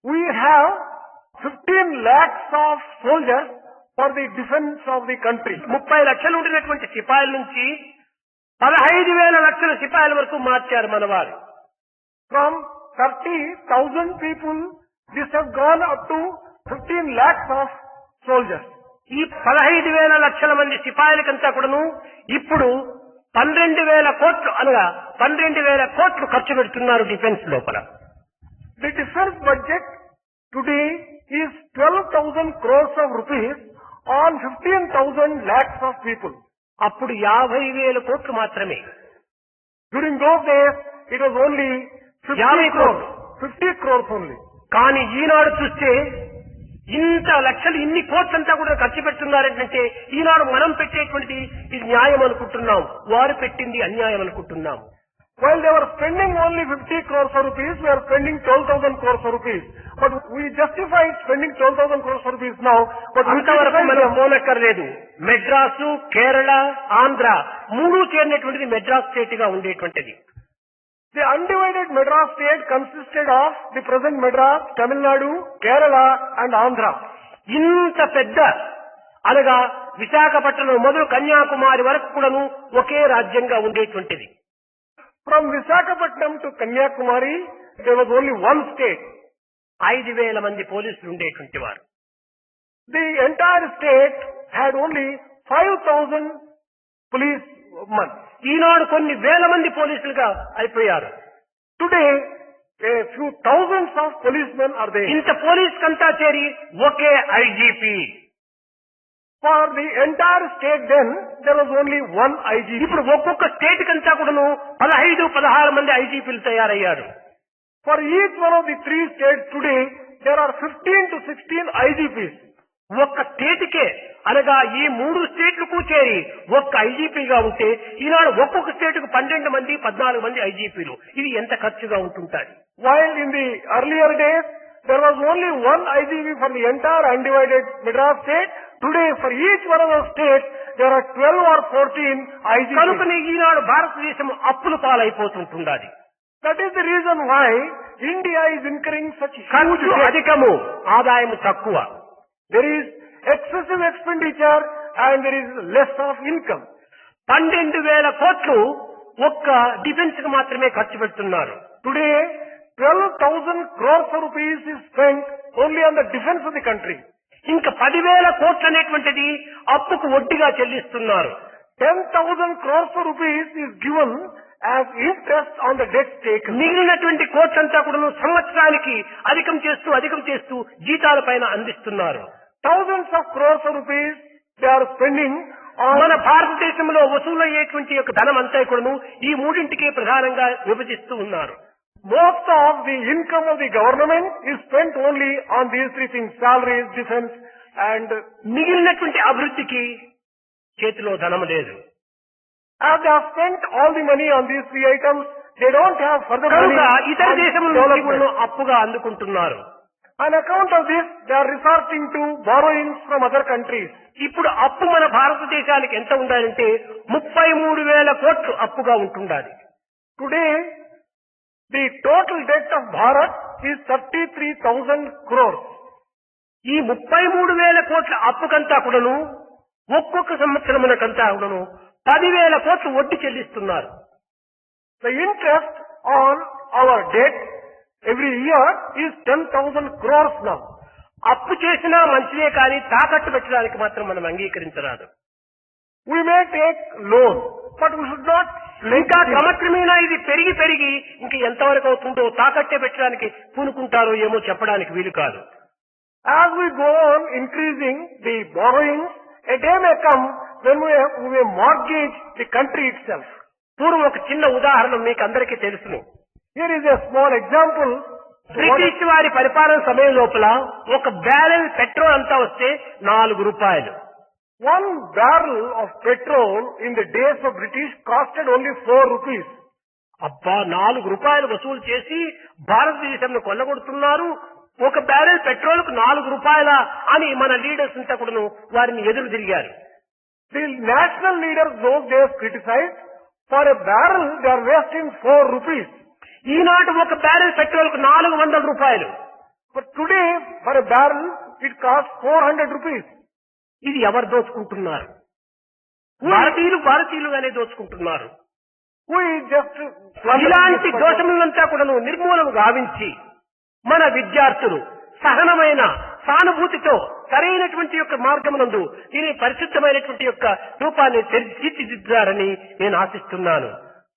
we have 15 lakhs of soldiers for the defense of the country. 30 లక్షలు ఉండినటువంటి సిపాయిల నుంచి 15,000 లక్షల సిపాయిల వరకు మార్చారు మన వారు. From 30,000 people, this has gone up to 15 lakhs of soldiers. ఈ 15,000 లక్షల మంది సిపాయిలకంతా కూడాను ఇప్పుడు 12,000 కోట్లు అనగా 12,000 కోట్లు ఖర్చు పెడుతున్నారు డిఫెన్స్ లోపల. The defense budget today is 12,000 crores of rupees on 15,000 lakhs of people. అప్పుడు 50,000 కోట్లు మాత్రమే. During those days, it was only 50 50 crores. 50 crores only. కానీ ఈనాడు చూస్తే ఇంత లక్షలు ఇన్ని కోట్లంతా కూడా ఖర్చు పెడుతున్నారంటే ఈనాడు మనం పెట్టేటువంటిది ఇది న్యాయం అనుకుంటున్నాం, వారు పెట్టింది అన్యాయం అనుకుంటున్నాం. While they were spending only 50 crores of rupees, we are spending 12,000 crores of rupees. But we justify spending 12,000 crores of rupees now. But అంతవరకు మనం పోనక్కర్లేదు. మెడ్రాసు, కేరళ, ఆంధ్ర మూడు చేరినటువంటిది మెడ్రాస్ స్టేట్ గా ఉండేటువంటిది. the undivided Madras state consisted of the present Madras, Tamil Nadu, Kerala and Andhra. ఇంత పెద్ద అనగా విశాఖపట్నం మొదలు కన్యాకుమారి వరకు కూడాను ఒకే రాజ్యంగా ఉండేటువంటిది. From Visakhapatnam to Kanyakumari, there was only one state. 5,000 మంది పోలీసులు ఉండేటువంటి వారు. The entire state had only 5,000 policemen. ఈనాడు కొన్ని వేల మంది పోలీసులుగా అయిపోయారు. Today, a few thousands of policemen are there. ఇంత పోలీస్ కంతా చేరి ఒకే IGP. For the entire state then, there was only one IGP. ఇప్పుడు ఒక్కొక్క స్టేట్ కంతా కూడాను 15-16 మంది ఐజీపీలు తయారయ్యారు. For each one of the three states today, there are 15 to 16 IGPs. ఒక్క స్టేట్కే అనగా ఈ 3 స్టేట్లకు చేరి ఒక్క ఐజీపీగా ఉంటే ఈనాడు ఒక్కొక్క స్టేట్కు 12 మంది 14 మంది ఐజీపీలు. ఇది ఎంత ఖర్చుగా ఉంటుంటాయి. While in the earlier days, there was only one IGP for the entire undivided Madras state. Today, for each one of the states, there are 12 or 14 IGPs. కనుకనే ఈనాడు భారతదేశం అప్పుల పాలైపోతుంటున్నది. That is the reason why India is incurring such huge ఖర్చు debt. అధికము, ఆదాయం తక్కువ. There is excessive expenditure and there is less of income. 12,000 కోట్లు ఒక్క defence కు మాత్రమే ఖర్చు పెడుతున్నారు. Today, 12,000 crores of rupees is spent only on the defense of the country. ఇంకా 10,000 కోట్లు అనేటువంటిది అప్పుకు వడ్డీగా చెల్లిస్తున్నారు. 10,000 crores of rupees is given as interest on the debt taken. మిగిలినటువంటి కోట్లంతా కూడా సంవత్సరానికి అధికం చేస్తూ జీతాల పైన అందిస్తున్నారు. Thousands of crores of rupees they are spending on. మన భారతదేశంలో వసూలయ్యేటువంటి యొక్క ధనం అంతా కూడాను ఈ మూడింటికే ప్రధానంగా విభజిస్తూ ఉన్నారు. Most of the income of the government is spent only on these three things: salaries, defense, and మిగిలినటువంటి అభివృద్ధికి చేతిలో ధనం లేదు. as they have spent all the money on these three items, they don't have further money కనుక ఇతర on దేశముల నుంచి కూడా అప్పుగా అందుకుంటున్నారు. On account of this, they are resorting to borrowings from other countries. ఇప్పుడు అప్పు మన భారతదేశానికి ఎంత ఉండాలంటే 33,000 కోట్లు అప్పుగా ఉంటుండాలి. Today, the total debt of Bharat is 33,000 crores. ఈ 33,000 కోట్ల అప్పుకంతా కూడాను ఒక్కొక్క సంవత్సరమునకంతా కూడాను 10,000 కోట్లు వడ్డీ చెల్లిస్తున్నారు. The interest on our debt every year is 10,000 crores now. అప్పు చేసినా మంచిదే కానీ తాకట్టు పెట్టడానికి మాత్రం మనం అంగీకరించరాదు. We may take loan, but we should not ఇంకా క్రమక్రమేణా ఇది పెరిగి ఇంకా ఎంతవరకు అవుతుందో తాకట్టే పెట్టడానికి పూనుకుంటారో ఏమో చెప్పడానికి వీలు కాదు. As we go on increasing the borrowings, a day may come when we may mortgage the country itself. పూర్వం ఒక చిన్న ఉదాహరణ మీకు అందరికీ తెలుసును. Here is a small example. British వారి పరిపాలన సమయం లోపల ఒక బ్యారెల్ పెట్రోల్ అంతా వస్తే 4 రూపాయలు. One barrel of petrol in the days of British costed only 4 rupees. అబ్బా 4 రూపాయలు వసూలు చేసి భారతదేశంలో కొల్లగొడుతున్నారు, ఒక బ్యారెల్ పెట్రోల్ కు 4 రూపాయల అని మన లీడర్స్ అంతా కూడా వారిని ఎదురు తిరిగారు. The national leaders those days criticized, for a barrel they are wasting 4 rupees. ఈనాడు ఒక బ్యారెల్ పెట్రోల్ కు 400 రూపాయలు. But today for a barrel it costs 400 rupees. ఇది ఎవరు దోచుకుంటున్నారు? భారతీయులుగానే దోచుకుంటున్నారు. We just ఇలాంటి దోషములంతా కూడా నిర్మూలన గావించి మన విద్యార్థులు సహనమైన సానుభూతితో సరైనటువంటి యొక్క మార్గమునందు దీని పరిశుద్ధమైనటువంటి యొక్క రూపాన్ని తీర్చిదిద్దారని నేను ఆశిస్తున్నాను.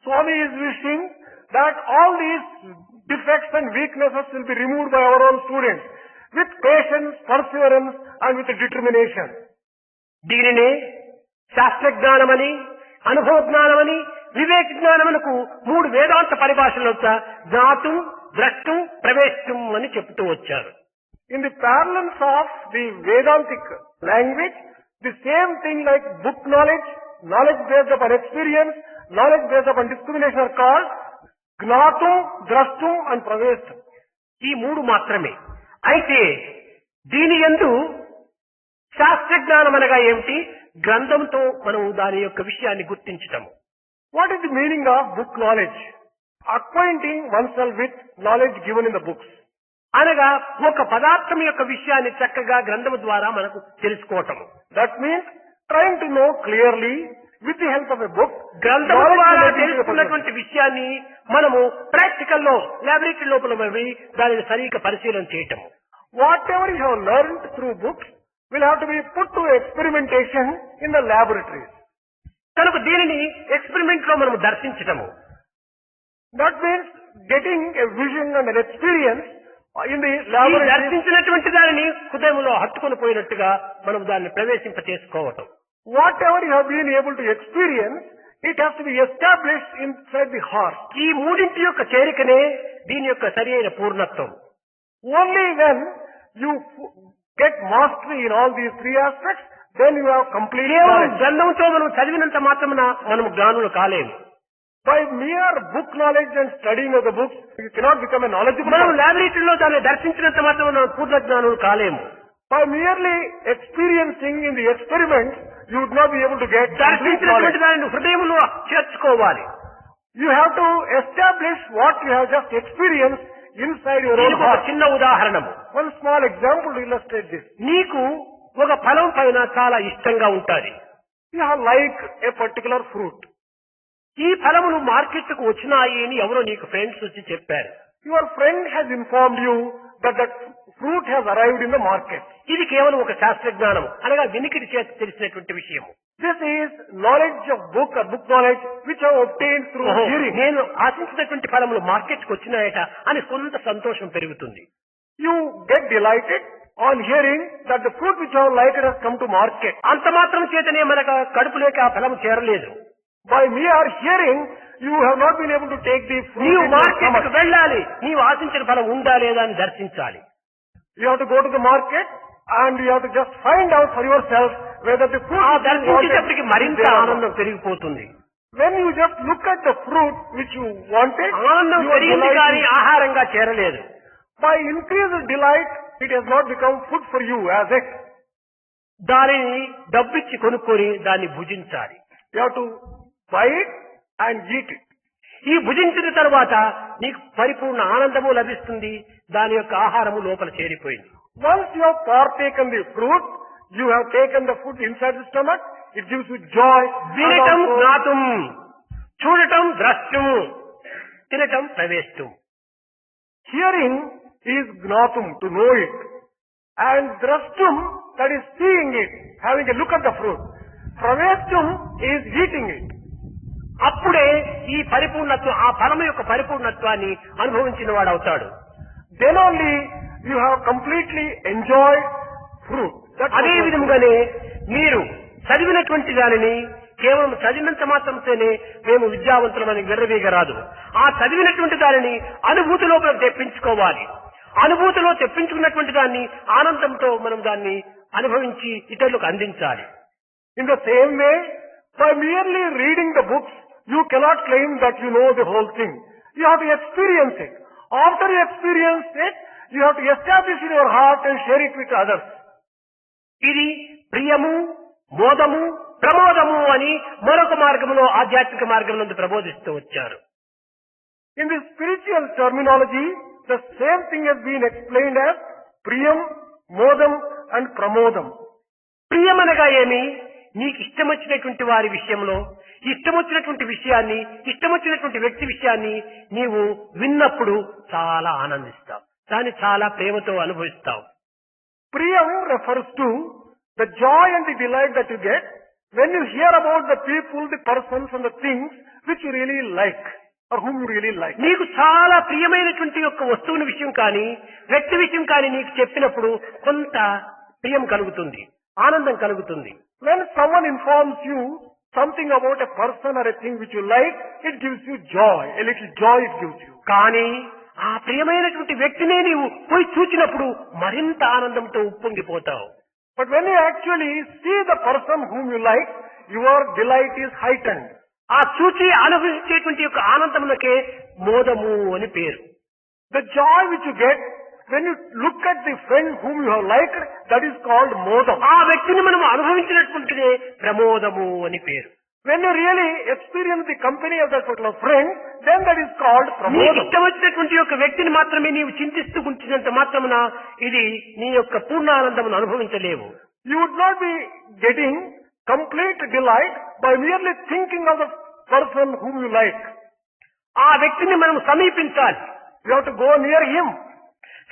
Swami is wishing that all these defects and weaknesses will be removed by our own students with patience, perseverance and with determination. దీనినే శాస్త్ర జ్ఞానమని, అనుభవ జ్ఞానమని, వివేక జ్ఞానమునకు 3 వేదాంత పరిభాషలు జ్ఞాతం, ద్రష్టం, ప్రవేశం అని చెప్తూ వచ్చారు. In the parlance of the Vedantic language, the same thing like book knowledge, knowledge based upon experience, knowledge based upon discrimination are called జ్ఞాతం, ద్రష్టం and ప్రవేశం. ఈ 3 మాత్రమే. అయితే దీని యందు శాస్త్ర జ్ఞానం అనగా ఏమిటి? గ్రంథంతో మనం దాని యొక్క విషయాన్ని గుర్తించటము. What is the meaning of book knowledge? Acquainting oneself with knowledge given in the books. అనగా ఒక పదార్థం యొక్క విషయాన్ని చక్కగా గ్రంథము ద్వారా మనకు తెలుసుకోవటము. That means trying to know clearly with the help of a book. గ్రంథము ద్వారా తెలుసుకున్నటువంటి విషయాన్ని మనము ప్రాక్టికల్ లో లాబొరేటరీ లోపల దానిని సరిగ్గా పరిశీలన చేయటము. Whatever you have learned through books will have to be put to experimentation in the laboratories. కనుక దీనిని ఎక్స్పెరిమెంట్ లో మనము దర్శించటము. That means getting a vision and an experience in the ఈ laboratory. దర్శించినటువంటి దానిని హృదయంలో హత్తుకొని పోయినట్టుగా మనం దాన్ని ప్రవేశింప చేసుకోవటం. Whatever you have been able to experience, it has to be established inside the heart. ఈ మూడింటి యొక్క చేరికనే దీని యొక్క సరి అయిన పూర్ణత్వం. Only when you get mastery in all these three aspects, then you have complete కేవలం knowledge. గ్రంథంతో మనం చదివినంత మాత్రమున మనం జ్ఞానులు కాలేము. By mere book knowledge and studying of the books, you cannot become a knowledgeable మనం person. లాబొరేటరీలో దాన్ని దర్శించినంత మాత్రమున పూర్ణ జ్ఞానులు కాలేము. By merely experiencing in the experiments, you would not be able to get complete దర్శించినటువంటి knowledge. దానిని హృదయంలో చేర్చుకోవాలి. You have to establish what you have just experienced inside your own దీనికి ఒక heart. చిన్న ఉదాహరణము. One small example to illustrate this. నీకు ఒక ఫలం పైన చాలా ఇష్టంగా ఉంటాది. You have like a particular fruit. ఈ ఫలములు మార్కెట్కు వచ్చినాయి అని ఎవరో నీకు ఫ్రెండ్స్ వచ్చి చెప్పారు. Your friend has informed you that that fruit has arrived in the market. ఇది కేవలం ఒక శాస్త్ర జ్ఞానం అనగా వినికిడి చేత తెలిసినటువంటి విషయం. This is knowledge of book or book knowledge which I have obtained through hearing. నేను ఆశించినటువంటి ఫలములు మార్కెట్కు వచ్చినాయట అని కొంత సంతోషం పెరుగుతుంది. You get delighted on hearing that the fruit which I have liked has come to market. అంత మాత్రం చేతనే మనకు కడుపులోకి ఆ ఫలం చేరలేదు. By mere hearing, you have not been able to take the fruit నీవు in your మార్కెట్కు stomach. వెళ్ళాలి. నీవు ఆశించిన ఫలం ఉందా లేదా అని దర్శించాలి. You have to go to the market and you have to just find out for yourself whether the fruit ఆ which you wanted దర్శించేటప్పటికి is మరింత there or not. ఆనందం పెరిగిపోతుంది. When you just look at the fruit which you wanted, ఆనందం you are పెరిగింది కానీ delighted. ఆహారంగా చేరలేదు. By increased delight, it has not become food for you as it. దానిని డబ్బిచ్చి కొనుక్కొని దాన్ని భుజించాలి. You have to buy it and eat it. ఈ భుజించిన తర్వాత నీకు పరిపూర్ణ ఆనందము లభిస్తుంది. దాని యొక్క ఆహారము లోపల చేరిపోయింది. Once you have partaken the fruit, you have taken the food inside the stomach, it gives you joy. and వినటం also జ్ఞాతం, చూడటం ద్రష్టం, తినటం ప్రవేశం. hearing is gnatum, to know it. And drashtum, that is seeing it, having a look at the fruit. Praveshtum is eating it. అప్పుడే ఈ పరిపూర్ణత్వం ఆ ఫలము యొక్క పరిపూర్ణత్వాన్ని అనుభవించిన వాడు అవుతాడు. Then only you have completely enjoyed fruit. That's అదే what- విధముగానే మీరు చదివినటువంటి దానిని కేవలం చదివినంత మాత్రంతోనే మేము విద్యావంతులమని విర్రవీగరాదు. ఆ చదివినటువంటి దానిని అనుభూతి లోపల తెప్పించుకోవాలి. అనుభూతిలో తెప్పించుకున్నటువంటి దాన్ని ఆనందంతో మనం దాన్ని అనుభవించి ఇతరులకు అందించాలి. In the same way, by merely reading the books, you cannot claim that you know the whole thing. You have to experience it. After you experience it, you have to establish in your heart and share it with others. ఇది ప్రియము, మోదము, ప్రమోదము అని మరొక మార్గంలో ఆధ్యాత్మిక మార్గంలో ప్రబోధిస్తూ వచ్చారు. In the spiritual terminology, the same thing has been explained as priyam, modam and pramodam. ప్రియమనగా ఏమి? నీకు ఇష్టం వచ్చినటువంటి వారి విషయంలో ఇష్టం వచ్చినటువంటి విషయాన్ని ఇష్టం వచ్చినటువంటి వ్యక్తి విషయాన్ని నీవు విన్నప్పుడు చాలా ఆనందిస్తావు. దాన్ని చాలా ప్రేమతో అనుభవిస్తావు. Priyam refers to the joy and the delight that you get when you hear about the people, the persons and the things which you really like or whom you really like. నీకు చాలా ప్రియమైనటువంటి యొక్క వస్తువుని విషయం కానీ వ్యక్తి విషయం కానీ నీకు చెప్పినప్పుడు కొంత ప్రియం కలుగుతుంది, ఆనందం కలుగుతుంది. When someone informs you something about a person or a thing which you like, it gives you joy. A little joy it gives you. కానీ ఆ ప్రియమైనటువంటి వ్యక్తినే నీవు పోయి చూచినప్పుడు మరింత ఆనందంతో ఉప్పొంగిపోతావు. But when you actually see the person whom you like, your delight is heightened. ఆ చూచి అనుభవించేటువంటి యొక్క ఆనందమునకే మోదము అని పేరు. The joy which you get when you look at the friend whom you have liked, that is called modam. ఆ వ్యక్తిని మనం అనుభవించినటువంటిదే ప్రమోదము అని పేరు. When you really experience the company of that particular friend, then that is called నీకు pramodam. ఇష్టం వచ్చినటువంటి యొక్క వ్యక్తిని మాత్రమే నీవు చింతిస్తూ ఉంచినంత మాత్రమున ఇది నీ యొక్క పూర్ణానందమును అనుభవించలేవు. You would not be getting complete delight by merely thinking of the person whom you like. ఆ వ్యక్తిని మనం సమీపించాలి. You have to go near him.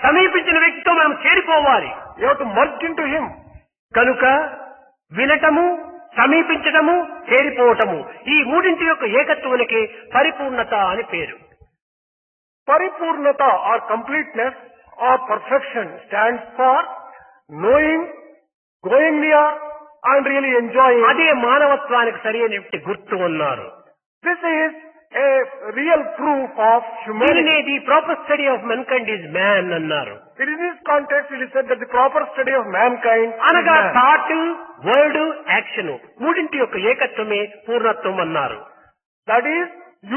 సమీపించిన వ్యక్తితో మనం చేరిపోవాలి. You have to merge into him. కనుక వినటము, సమీపించటము, చేరిపోవటము ఈ మూడింటి యొక్క ఏకత్వానికి పరిపూర్ణత అని పేరు. Paripurnata or completeness or perfection stands for knowing, going near and really enjoying. అదే మానవత్వానికి సరైనటువంటి గుర్తు అన్నారు. This is a real proof of humanity. The proper study of mankind is man అన్నారు. In this context, it is said that the proper study of mankind అనగా is man. Thought, word, action మూడింటి యొక్క ఏకత్వమే పూర్ణత్వం అన్నారు. That is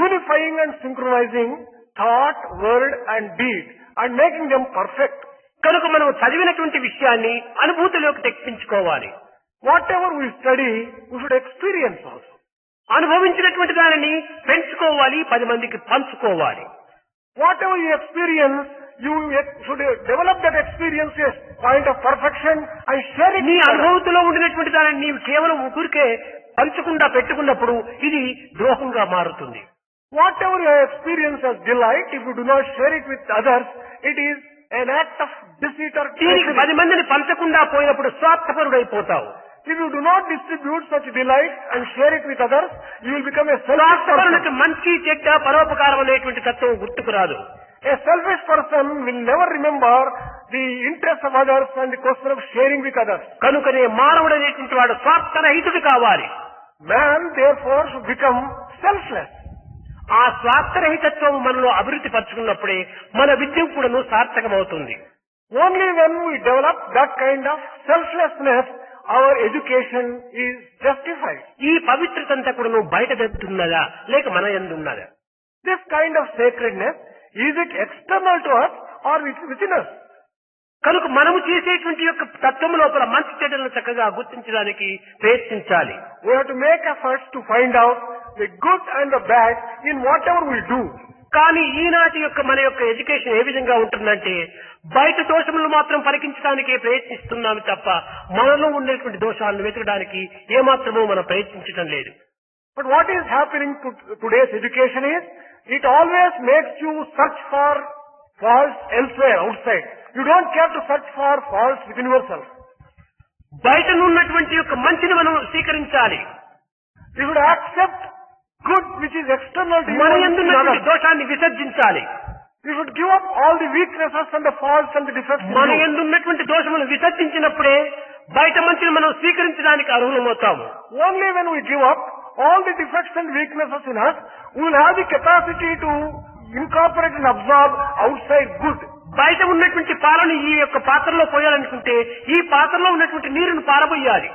unifying and synchronizing thought, word and deed and making them perfect. కనుక మనం చదివినటువంటి విషయాన్ని అనుభూతిలోకి తెప్పించుకోవాలి. Whatever we study, we should experience also. అనుభవించినటువంటి దానిని పెంచుకోవాలి, 10 మందికి పంచుకోవాలి. Whatever you experience, you should develop that experience as point of perfection and share it. నీ with others. అనుభూతిలో ఉండినటువంటి దానిని నీవు కేవలం ఊరికే పంచకుండా పెట్టుకున్నప్పుడు ఇది ద్రోహంగా మారుతుంది. Whatever you experience as delight, if you do not share it with others, it is an act of deceit or దీనికి treachery. 10 మందిని పంచకుండా పోయినప్పుడు స్వార్థపరుడైపోతావు. If you do not distribute such delight and share it with others, you will become a selfish స్వార్థపరునికి person. మంచి చెడ్డ పరోపకారం అనేటువంటి తత్వం గుర్తుకు రాదు. A selfish person will never remember the interests of others and the question of sharing with others. కనుకనే మానవుడు అనేటువంటి వాడు స్వార్థరహితుడు కావాలి. Man, therefore, should become selfless. ఆ స్వార్థరహితత్వం మనలో అభివృద్ధి పరుచుకున్నప్పుడే మన విద్య కూడాను సార్థకమవుతుంది. Only when we develop that kind of selflessness, our education is justified. ఈ పవిత్రత అంతా కూడాను బయట దొరుకుతున్నదా లేక మన యందు ఉన్నదా? This kind of sacredness, is it external to us or within us? కనుక మనము చేసేటువంటి యొక్క తత్వం లోపల మంచి చెడ్డలను చక్కగా గుర్తించడానికి ప్రయత్నించాలి. We have to make efforts to find out the good and the bad in whatever we do. కానీ ఈనాటి యొక్క మన యొక్క ఎడ్యుకేషన్ ఏ విధంగా ఉంటుందంటే బయట దోషములను మాత్రం పరికించడానికే ప్రయత్నిస్తున్నాము తప్ప మనలో ఉండేటువంటి దోషాలను వెతకడానికి ఏమాత్రమూ మనం ప్రయత్నించడం లేదు. But what is happening to today's education is, it always makes you search for faults elsewhere, outside. You don't care to search for faults within yourself. బయట ఉన్నటువంటి యొక్క మంచిని మనం స్వీకరించాలి. You should accept good which is external to you. మన and యందున్నటువంటి others. దోషాన్ని విసర్జించాలి. You should give up all the weaknesses and the faults and the defects in మన you. యందున్నటువంటి దోషములను విసర్జించినప్పుడే బయట మంచిని మనం స్వీకరించడానికి అర్హులమవుతాము. Only when we give up all the defects and weaknesses in us, we will have the capacity to incorporate and absorb outside good. బయట ఉన్నటువంటి పాలను ఈ యొక్క పాత్రలో పోయాలనుకుంటే ఈ పాత్రలో ఉన్నటువంటి నీరును పారబోయాలి.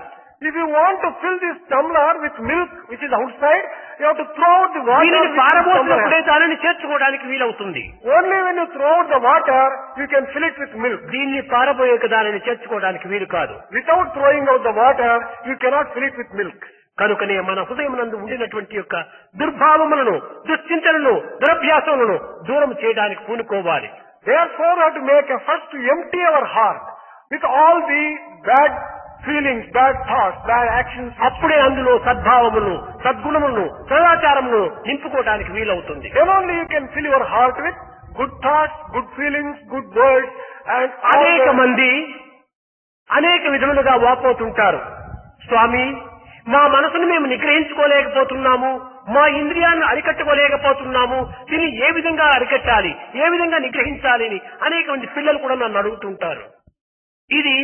If you want to fill this tumbler with milk which is outside, you have to throw out the water. దీనిని which is పారబోసినప్పుడే somewhere. దానిని చేర్చుకోవడానికి వీలవుతుంది. Only when you throw out the water, you can fill it with milk. దీన్ని పారబోయేక దానిని చేర్చుకోవడానికి వీలు కాదు. Without throwing out the water, you cannot fill it with milk. కనుకనే మన హృదయం నందు ఉండినటువంటి యొక్క దుర్భావములను, దుశ్చింతనలను, దురభ్యాసములను దూరం చేయడానికి పూనుకోవాలి. Therefore, we have to make efforts to empty our heart with all the bad feelings, bad thoughts, bad actions. అప్పుడే అందులో సద్భావములను, సద్గుణములను, సదాచారములను నింపుకోవడానికి వీలవుతుంది. Then only you can fill your heart with good thoughts, good feelings, good words and all అనేక the- మంది అనేక విధములుగా వాపోతుంటారు. స్వామి, మా మనసును మేము నిగ్రహించుకోలేకపోతున్నాము, మా ఇంద్రియాలను అరికట్టుకోలేకపోతున్నాము, దీన్ని ఏ విధంగా అరికట్టాలి, ఏ విధంగా నిగ్రహించాలి అని అనేక మంది పిల్లలు కూడా నన్ను అడుగుతుంటారు. ఇది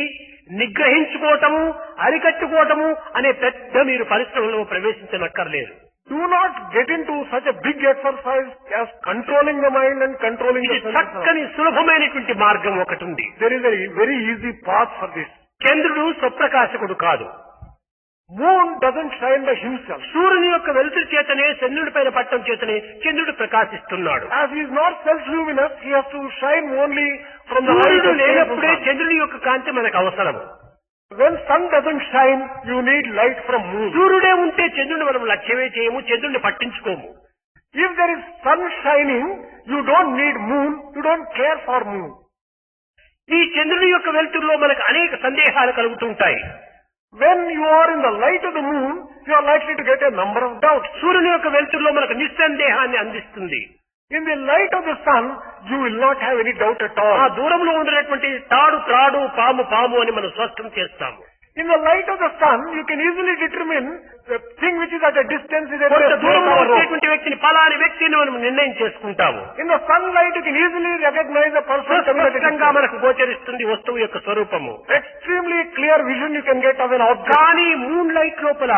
నిగ్రహించుకోవటము, అరికట్టుకోవటము అనే పెద్ద మీరు పరిశ్రమలో ప్రవేశించనక్కర్లేదు. Do not get into such a big exercise as controlling the mind and controlling ఇది the senses. చక్కని సులభమైనటువంటి మార్గం ఒకటి ఉంది. There is a very easy path for this. చంద్రుడు స్వప్రకాశకుడు కాదు. Moon doesn't shine by himself. సూర్యుని యొక్క వెలుతురు చేతనే చంద్రుడి పైన పట్టడం చేతనే చంద్రుడు ప్రకాశిస్తున్నాడు. As he is not self-luminous, he has to shine only from the light సూర్యుడు of లేనప్పుడే sun. చంద్రుని యొక్క కాంతి మనకు అవసరము. When sun doesn't shine, you need light from moon. సూర్యుడే ఉంటే చంద్రుని మనం లక్ష్యమే చేయము, చంద్రుని పట్టించుకోము. If there is sun shining, you don't need moon, you don't care for moon. ఈ చంద్రుని యొక్క వెలుతురులో మనకు అనేక సందేహాలు కలుగుతుంటాయి. When you are in the light of the moon, you are likely to get a number of doubts. సూర్యుని యొక్క వెలుతురులో మనకు నిస్సందేహాన్ని అందిస్తుంది. In the light of the sun, you will not have any doubt at ఆ all. దూరంలో ఉండేటువంటి తాడు త్రాడు, పాము పాము అని మనం స్పష్టం చేస్తాము. In the light of the sun, you can easily determine the thing which is at a distance is a కొంత snake దూరంలో or a rope. వచ్చేటువంటి వ్యక్తిని పలాని వ్యక్తిని మనం నిర్ణయం చేసుకుంటాము. In the sunlight, you can easily recognize the person coming at a స్పష్టంగా distance. మనకు గోచరిస్తుంది వస్తువు యొక్క స్వరూపము. Extremely clear vision you can get of an object. కానీ మూన్ లైట్ లోపల,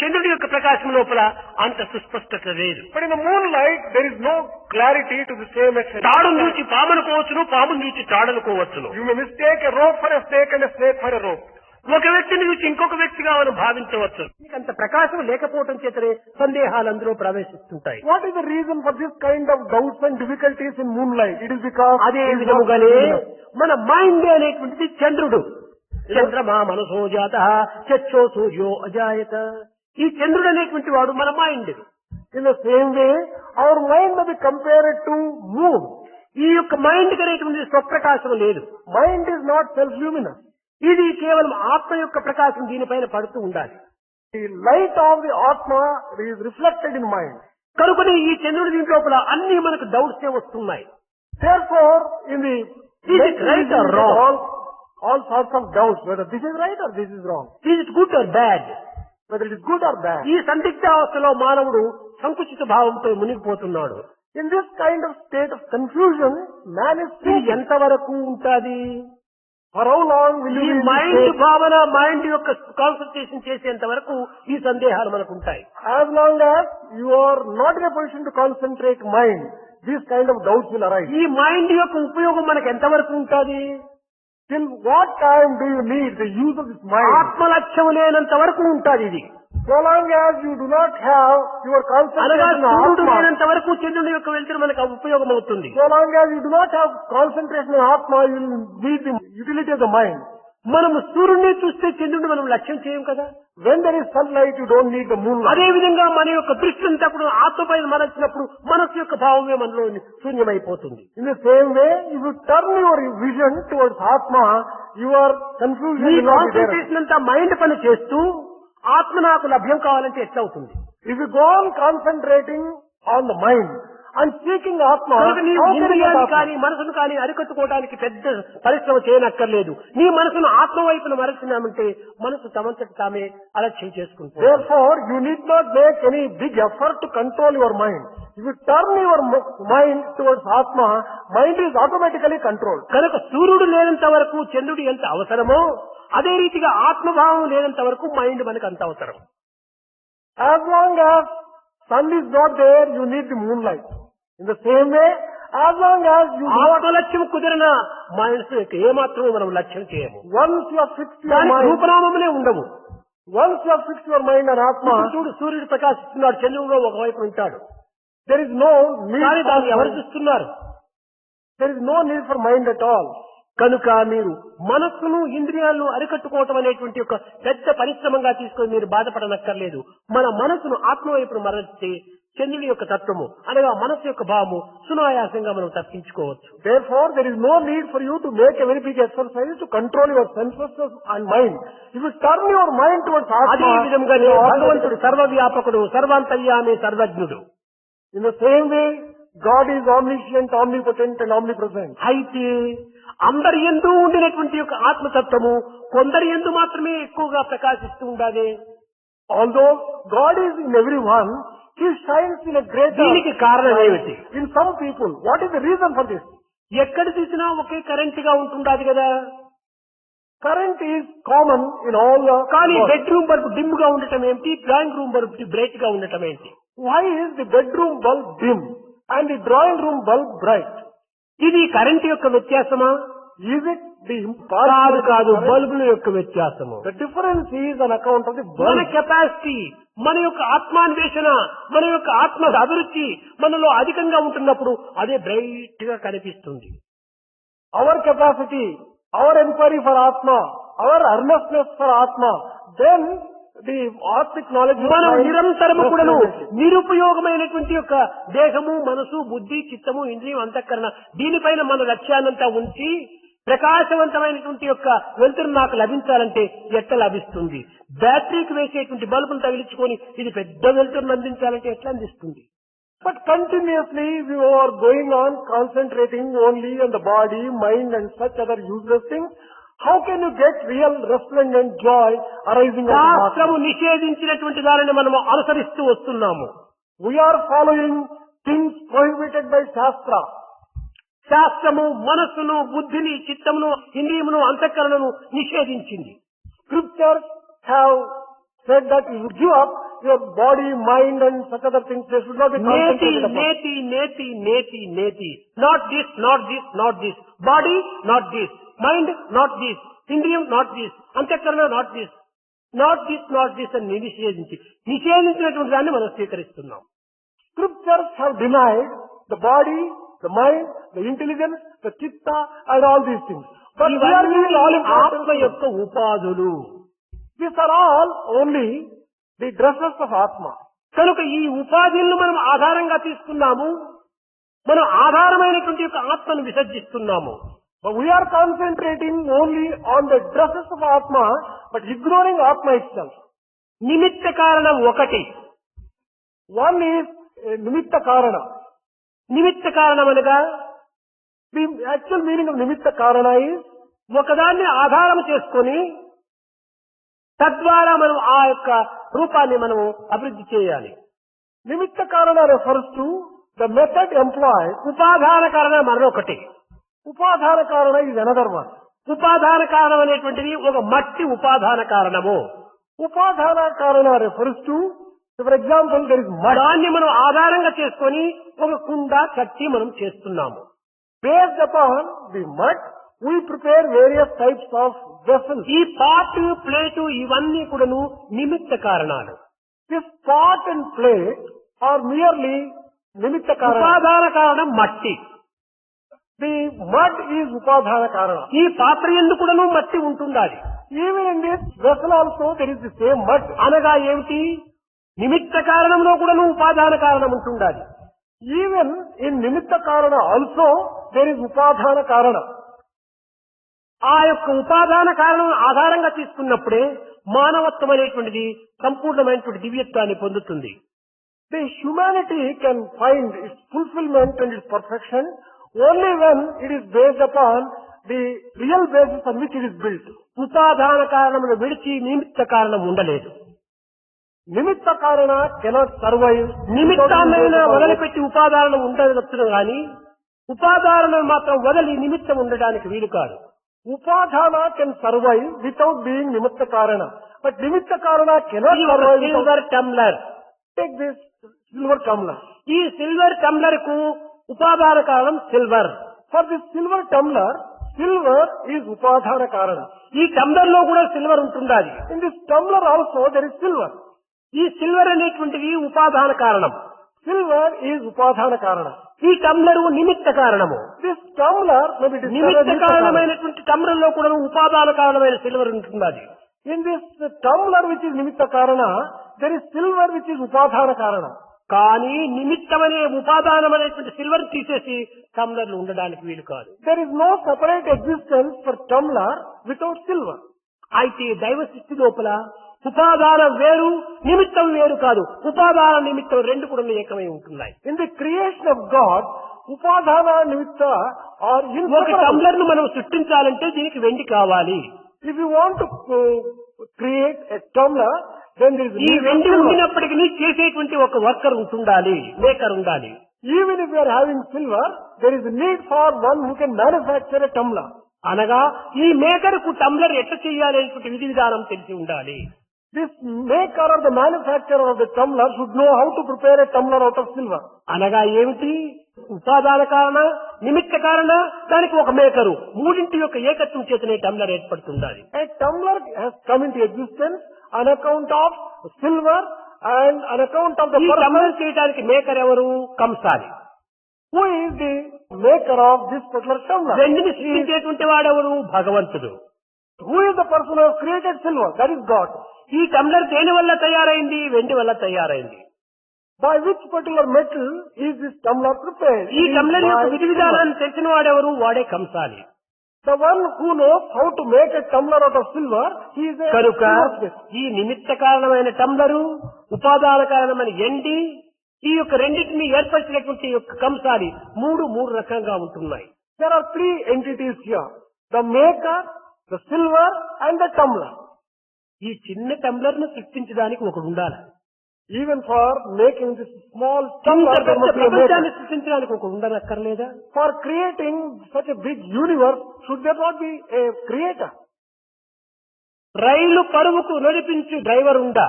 చంద్రుడి యొక్క ప్రకాశం లోపల అంత సుస్పష్టత లేదు. But in the moonlight, there is no clarity to the same extent. తాడును చూచి పామునుకోవచ్చును, పామును చూచి తాడనుకోవచ్చును. You may mistake a rope for a snake and a snake for a rope. ఒక వ్యక్తిని చూసి ఇంకొక వ్యక్తిగా మనం భావించవచ్చు. అంత ప్రకాశం లేకపోవడం చేతనే సందేహాలు అందులో ప్రవేశిస్తుంటాయి. What is the reason for this kind of doubts and difficulties in moonlight? It is because అదే విధముగానే మన మైండ్ అనేటువంటిది చంద్రుడు. చంద్రమా మనసో జాత చక్షో సూర్యో అజాయత. ఈ చంద్రుడు అనేటువంటి వాడు మన mind. In the same way, our mind may be compared to moon. ఈ యొక్క మైండ్ అనేటువంటి స్వప్రకాశం లేదు. Mind is not self-luminous. ఇది కేవలం ఆత్మ యొక్క ప్రకాశం దీనిపైన పడుతూ ఉండాలి. The light of the Atma is reflected in mind. కనుకనే ఈ చంద్రుడి దీని లోపల అన్ని మనకు డౌట్స్ వస్తున్నాయి. Therefore, in the Is it right or wrong? all sorts of doubts, whether this is right or this is wrong, is it good or bad? whether it is good or bad. ఈ సందిగ్ధావస్థలో మానవుడు సంకుచిత భావంతో మునిగిపోతున్నాడు. In this kind of state of confusion, man is ఇది thinking, ఎంతవరకు ఉంటుంది? for how long will you ఈ be in this mind state? భావన, mind యొక్క కాన్సన్ట్రేషన్ చేసేంత వరకు ఈ సందేహాలు మనకు ఉంటాయి. As long as you are not in a position to concentrate mind, these kind of doubts will arise. ఈ మైండ్ యొక్క ఉపయోగం మనకు ఎంతవరకు ఉంటుంది? Till what time do you need the use of this mind? ఆత్మ లక్ష్యం లేనంత వరకు ఉంటుంది ఇది. So long as you do not have your అనగా concentration on సూర్యుడు Atma, లేనంత వరకు చంద్రుడి యొక్క వెలుతురు మనకు ఉపయోగం అవుతుంది. so long as you do not have concentration on Atma, you will need the utility of the mind. మనము సూర్యుడిని చూస్తే చంద్రుడిని మనం లక్ష్యం చేయం కదా. When there is sunlight, you don't need the moonlight. అదే విధంగా మన యొక్క దృష్టి అంతా కూడా ఆత్మపై మరచినప్పుడు మనసు యొక్క భావమే మనలో శూన్యమైపోతుంది. In the same way, if you turn your vision towards Atma, your confusion ఈ will not be there. Concentration అంతా మైండ్ పని చేస్తూ ఆత్మ నాకు లభ్యం కావాలంటే ఎట్లా అవుతుంది? If you go on concentrating on the mind and seeking Atma, కనుక నీవు how can you get ఇంద్రియాన్ని Atma? కానీ మనసును కానీ అరికట్టుకోవడానికి పెద్ద పరిశ్రమ చేయనక్కర్లేదు. నీ మనసును ఆత్మ వైపున మరచినామంటే మనసు తమంతటి తామే అలక్ష్యం చేసుకుంటుంది. Therefore, you need not make any big effort to control your mind. If you turn your mind towards Atma, mind is automatically controlled. కనుక సూర్యుడు లేనంత వరకు చంద్రుడు ఎంత అవసరమో అదే రీతిగా ఆత్మభావం లేనంత వరకు మైండ్ మనకు అంత అవసరం. As long as sun is not there, you need the moonlight. In the same way, as long as you do ఆత్మ not, లక్ష్యం కుదిరిన మనసు ఏమాత్రం మనం లక్ష్యం చేయము. once you have fixed your దానికి mind, రూపనామములే ఉండవు. once you have fixed your mind on ఇప్పుడు Atma, చూడు, సూర్యుడు ప్రకాశిస్తున్నాడు, చంద్రుడు ఒకవైపు ఉంటాడు. there is no need కానీ దాన్ని ఎవరు for, చూస్తున్నారు? there is no need for mind at all. కనుక మీరు మనస్సును ఇంద్రియాలను అరికట్టుకోవటం అనేటువంటి ఒక పెద్ద పరిశ్రమంగా తీసుకొని మీరు బాధపడనక్కర్లేదు. మన మనసును ఆత్మవైపును మరచితే చంద్రుడి యొక్క తత్వము అనగా మనసు యొక్క భావము సునాయాసంగా మనం తప్పించుకోవచ్చు. Therefore, there is no need for you to make a very big exercise to control your senses and mind. If you turn your mind towards అదే Atma, విధంగానే you are భగవంతుడు సర్వవ్యాపకుడు, సర్వాంతర్యామి, సర్వజ్ఞుడు. in the same way, God is omniscient, omnipotent and omnipresent. అయితే అందరి యందు ఉండినటువంటి యొక్క ఆత్మతత్వము కొందరి యందు మాత్రమే ఎక్కువగా ప్రకాశిస్తూ ఉండాలి. Although God is in everyone, He shines in a greater దీనికి కారణం ఏమిటి? in some people. What is the reason for this? ఎక్కడ చూసినా ఒకే కరెంట్ గా ఉంటుండాలి కదా. Current is common in all the కానీ world. బెడ్రూమ్ బల్బ్ డిమ్ గా ఉండటం ఏంటి, డ్రాయింగ్ రూమ్ బల్బ్ బ్రైట్ గా ఉండటం ఏంటి? Why is the bedroom bulb dim and the drawing room bulb bright? ఇది కరెంట్ యొక్క వ్యత్యాసమా? Is it the కాదు కాదు, current? బల్బుల యొక్క వ్యత్యాసము. The difference is on account of the మన bulb. కెపాసిటీ, మన యొక్క ఆత్మాన్వేషణ, మన యొక్క ఆత్మ అభిరుచి మనలో అధికంగా ఉంటున్నప్పుడు అదే బ్రైట్ గా కనిపిస్తుంది. Our capacity, our inquiry for Atma, our earnestness for Atma, then the Atmic knowledge of మనం mind నిరంతరము కూడాను represents it. నిరుపయోగమైనటువంటి యొక్క దేహము, మనసు, బుద్ధి, చిత్తము, ఇంద్రియం, అంతఃకరణ దీనిపైన మన లక్ష్యాన్నంతా ఉంచి ప్రకాశవంతమైనటువంటి యొక్క వెలుతురు నాకు లభించాలంటే ఎట్లా లభిస్తుంది? బ్యాటరీకి వేసేటువంటి బల్బును తగిలించుకొని ఇది పెద్ద వెలుతురును అందించాలంటే ఎట్లా అందిస్తుంది? But continuously we are going on concentrating only on the body, mind and such other useless things. How can you get real resplendent joy arising out of శాస్త్రము Atma? నిషేధించినటువంటి దానిని మనము అనుసరిస్తూ వస్తున్నాము. We are following things prohibited by Shastra. శాస్త్రము మనస్సును, బుద్ధిని, చిత్తమును, ఇంద్రియమును, అంతఃకరణను నిషేధించింది. Scriptures have said that you give up your body, mind and such other things. They should not be నేతి concentrated upon. నేతి నేతి నేతి నేతి, not this not this not this, body not this, mind not this, ఇంద్రియం not this, అంతఃకరణ not this, not this అని నిషేధించినటువంటి దాన్ని మనం స్వీకరిస్తున్నాం. Scriptures have denied the body, the mind, the intelligence, the chitta and all these things. But we are giving all ఇవన్నీ ఆత్మ importance to యొక్క ఉపాధులు. these are all only the dresses of Atma. కనుక ఈ ఉపాధులను మనం ఆధారంగా తీసుకున్నాము. మనం ఆధారమైనటువంటి యొక్క ఆత్మను విసర్జిస్తున్నాము. But we are concentrating only on the dresses of Atma, but ignoring Atma itself. నిమిత్త కారణం ఒకటి. One is Nimitta Karana. నిమిత్త కారణం అనగా The actual meaning of Nimitta Karana is ఒకదాన్ని ఆధారం చేసుకొని తద్వారా మనం ఆ యొక్క రూపాన్ని మనము అభివృద్ధి చేయాలి. Nimitta Karana refers to the method employed. ఉపాధాన కారణం మరొకటి. Upadhana Karana is another one. ఉపాధాన కారణం అనేటువంటిది ఒక మట్టి ఉపాధాన కారణము. Upadhana Karana refers to, for example, there is mud. దాన్ని మనం ఆధారంగా చేసుకొని ఒక కుండ, చట్టి మనం చేస్తున్నాము. Based upon the mud, we prepare various types of vessels. ఈ పాటు, ప్లేటు ఇవన్నీ కూడాను నిమిత్త కారణాలు. This pot and plate are merely Nimitta Karana. ఉపాధాన కారణం మట్టి. The mud is Upadhana Karana. ఈ పాత్ర ఎందు కూడాను మట్టి ఉంటుండాలి. Even in this vessel also there is the same mud. అనగా ఏమిటి? నిమిత్త కారణంలో కూడాను ఉపాధాన కారణం ఉంటుండాలి. Even in Nimitta Karana also there is Upadhana Karana. ఆ యొక్క ఉపాధాన కారణం ఆధారంగా తీసుకున్నప్పుడే మానవత్వం అనేటువంటిది సంపూర్ణమైనటువంటి దివ్యత్వాన్ని పొందుతుంది. The humanity can find its fulfillment and its perfection only when it is based upon the real basis on which it is built. ఉపాధాన కారణమును విడిచి నిమిత్త కారణం ఉండలేదు. Nimitta Karana cannot survive. నిమిత్తాన్నైనా వదిలిపెట్టి ఉపాదానం ఉండవచ్చు కానీ ఉపాదానం మాత్రం వదిలి నిమిత్తం ఉండడానికి వీలు కాదు. Upadhana can survive without being Nimitta Karana. But Nimitta Karana cannot ఈ ఒక survive without... silver tumbler. Take this silver tumbler. ఈ సిల్వర్ టంబ్లర్ కు ఉపాదాన కారణం silver. For this silver tumbler, silver is Upadhana Karana. ఈ టంబ్లర్ లో కూడా silver ఉంటుండాలి. In this tumbler also there is silver. ఈ సిల్వర్ అనేటువంటిది ఉపాదాన కారణం. Silver is Upadhana Karana. ఈ టంబ్లరు నిమిత్త కారణము. This tumbler may be described as నిమిత్త Nimitta Karana. కారణమైనటువంటి టంబ్లర్ లో కూడా ఉపాదాన కారణమైన సిల్వర్ ఉంటుండాలి. In this tumbler which is Nimitta Karana, there is silver which is Upadhana Karana. కానీ నిమిత్తమనే ఉపాదానం అనేటువంటి సిల్వర్ తీసేసి టంబ్లర్లు ఉండడానికి వీలు కాదు. There is no separate existence for tumbler without silver. అయితే దైవ సృష్టి లోపల ఉపాదానం వేరు, నిమిత్తం వేరు కాదు. ఉపాదాన నిమిత్తం రెండు కూడా ఏకమై ఉంటున్నాయి. In the creation of God, Upadhana Nimitta are ఒక inseparable. టంబ్లర్ ను మనం సృష్టించాలంటే దీనికి వెండి కావాలి. If you want to create a tumbler, then there is ఈ need of వెండి silver. ఉండినప్పటికీ చేసేటువంటి ఒక వర్కర్ ఉంటుండాలి, మేకర్ ఉండాలి. Even if you are having silver, there is a need for one who can manufacture a tumbler. అనగా ఈ maker కు tumbler ఎట్లా చేయాలి అనేటువంటి విధి విధానం తెలిసి ఉండాలి. This maker or the manufacturer of the tumbler should know how to prepare a tumbler out of silver. అనగా ఏమిటి? ఉపాదాన కారణ, నిమిత్త కారణ, దానికి ఒక మేకరు, మూడింటి యొక్క ఏకత్వం చేతనే tumbler ఏర్పడుతుండాలి. A tumbler has come into existence on account of silver and on account of the ఈ person. టంబ్లర్ చేయడానికి మేకర్ ఎవరు? కంసాలి. Who is the maker of this particular tumbler? వెండిని సృష్టించేటువంటి వాడెవరు? భగవంతుడు. Who is the person who has created silver? That is God. ఈ tumbler దేని వల్ల తయారైంది? వెండి వల్ల తయారైంది. By which particular metal is this tumbler prepared? ఈ It is టంబ్లర్ యొక్క by విధి silver. విధానాన్ని తెలిసిన వాడెవరు? వాడే కంసాలి. The one who knows how to make a tumbler out of silver, he is a కనుక silversmith. ఈ నిమిత్త కారణమైన టంబ్లరు, ఉపాదాన కారణమైన ఎండి, ఈ యొక్క రెండింటిని ఏర్పరిచినటువంటి యొక్క కంసాలి మూడు రకంగా ఉంటున్నాయి. There are three entities here. The maker, the silver and the tumbler. ఈ చిన్న టంబ్లర్ ను సృష్టించడానికి ఒకడు ఉండాలి. Even for making this small ఇంత tumbler, there పెద్ద must be a ప్రపంచాన్ని maker. సృష్టించడానికి ఒకడు ఉండనక్కర్లేదా? For creating such a big universe, should there not be a creator? రైలు పరువుకు నడిపించే డ్రైవర్ ఉందా?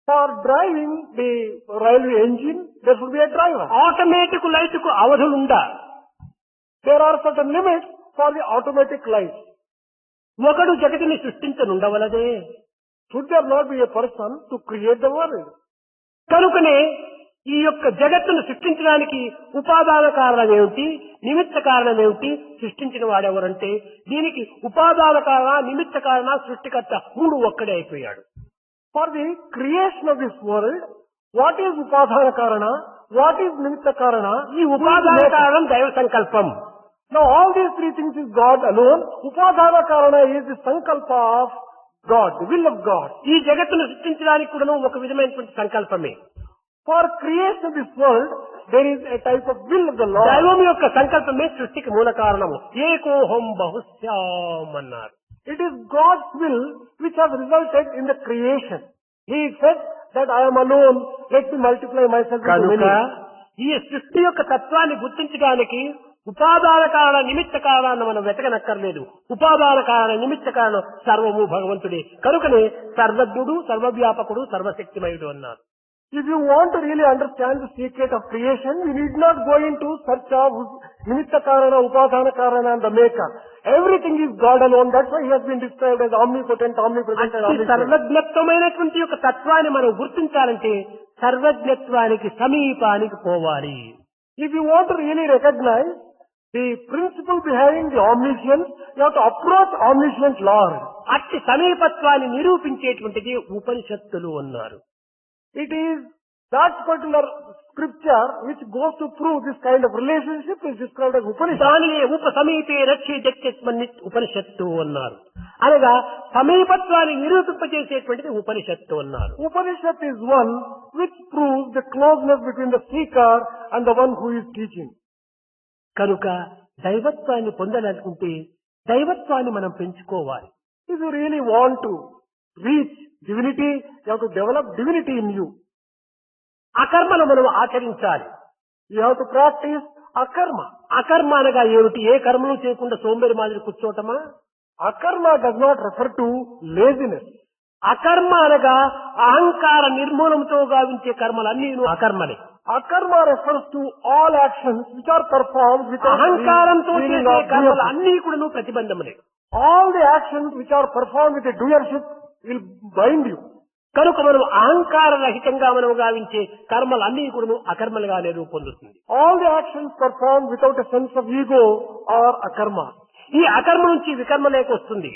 For driving the railway engine, there should be a driver. Automatic light కు అవధులుందా? There are certain limits for the automatic light. ఒకడు జగతిని సృష్టించనుండవలదే. Should there not be a person to create the world? కనుకనే ఈ యొక్క జగత్తును సృష్టించడానికి ఉపాదాన కారణం ఏమిటి, నిమిత్త కారణం ఏమిటి, సృష్టించిన వాడెవరంటే దీనికి ఉపాదాన కారణ, నిమిత్త కారణ, సృష్టికర్త మూడు ఒక్కడే అయిపోయాడు. For the creation of this world, what is Upadhana Karana? What is Nimitta Karana? ఈ ఉపాదాన కారణం దైవ సంకల్పం. Now all these three things is God alone. Upadhana Karana is the sankalpa of God, the will of God. ఈ జగత్తును సృష్టించడానికి కూడా ఒక విధమైనటువంటి సంకల్పమే. For creation of this world, there is a type of will of the Lord. దైవం యొక్క సంకల్పమే సృష్టికి మూల కారణము. ఏకోహం బహుశ్యాం అన్నారు. It is God's will which has resulted in the creation. He said that I am alone, let me multiply myself into కనుక many. ఈ సృష్టి యొక్క తత్వాన్ని గుర్తించడానికి ఉపాదాన కారణ, నిమిత్త కారణాన్ని మనం వెతకనక్కర్లేదు. ఉపాదాన కారణ, నిమిత్త కారణం సర్వము భగవంతుడే. కనుకనే సర్వజ్ఞుడు, సర్వవ్యాపకుడు, సర్వశక్తిమయుడు అన్నారు. If you want to really understand the secret of creation, you need not go into search of Nimitta Karana, Upadhana Karana and the maker. Everything is God alone. That's why he has been described as omnipotent, omnipresent and అట్టి omniscient. సర్వజ్ఞత్వమైనటువంటి యొక్క తత్వాన్ని మనం గుర్తించాలంటే సర్వజ్ఞత్వానికి సమీపానికి పోవాలి. If you want to really recognize the principle behind the omniscience, you have to approach omniscient Lord. అట్టి సమీపత్వాన్ని నిరూపించేటువంటిది ఉపనిషత్తులు అన్నారు. It is that particular scripture which goes to prove this kind of relationship is described as Upanishad. దానిని ఉపసమీపే రక్షి దక్షమని ఉపనిషత్తు అన్నారు. అనగా సమీపత్వాన్ని నిరూపింపజేసేటువంటిది ఉపనిషత్తు అన్నారు. Upanishad is one which proves the closeness between the seeker and the one who is teaching. కనుక దైవత్వాన్ని పొందాలనుకుంటే దైవత్వాన్ని మనం పెంచుకోవాలి. If you really want to reach divinity, you have to develop divinity in you. అకర్మను మనం ఆచరించాలి. You have to practice akarma. అకర్మ అనగా ఏమిటి? ఏ కర్మలు చేయకుండా సోంబేరి మాదిరి కూర్చోటమా? Akarma does not refer to laziness. అకర్మ అనగా అహంకార నిర్మూలంతో గావించే కర్మలన్నీ అకర్మలే. Akarma refers to all actions which are performed without అహంకారంతో feeling చేసే of కర్మలు doership. అన్నీ కూడా ప్రతిబంధములే. All the actions which are performed with a doership will bind you. కనుక మనం అహంకార రహితంగా మనం గావించే కర్మలన్నీ కూడా అకర్మలుగానే రూపొందుతుంది. All the actions performed without a sense of ego are akarma. ఈ అకర్మ నుంచి వికర్మ లేకొస్తుంది.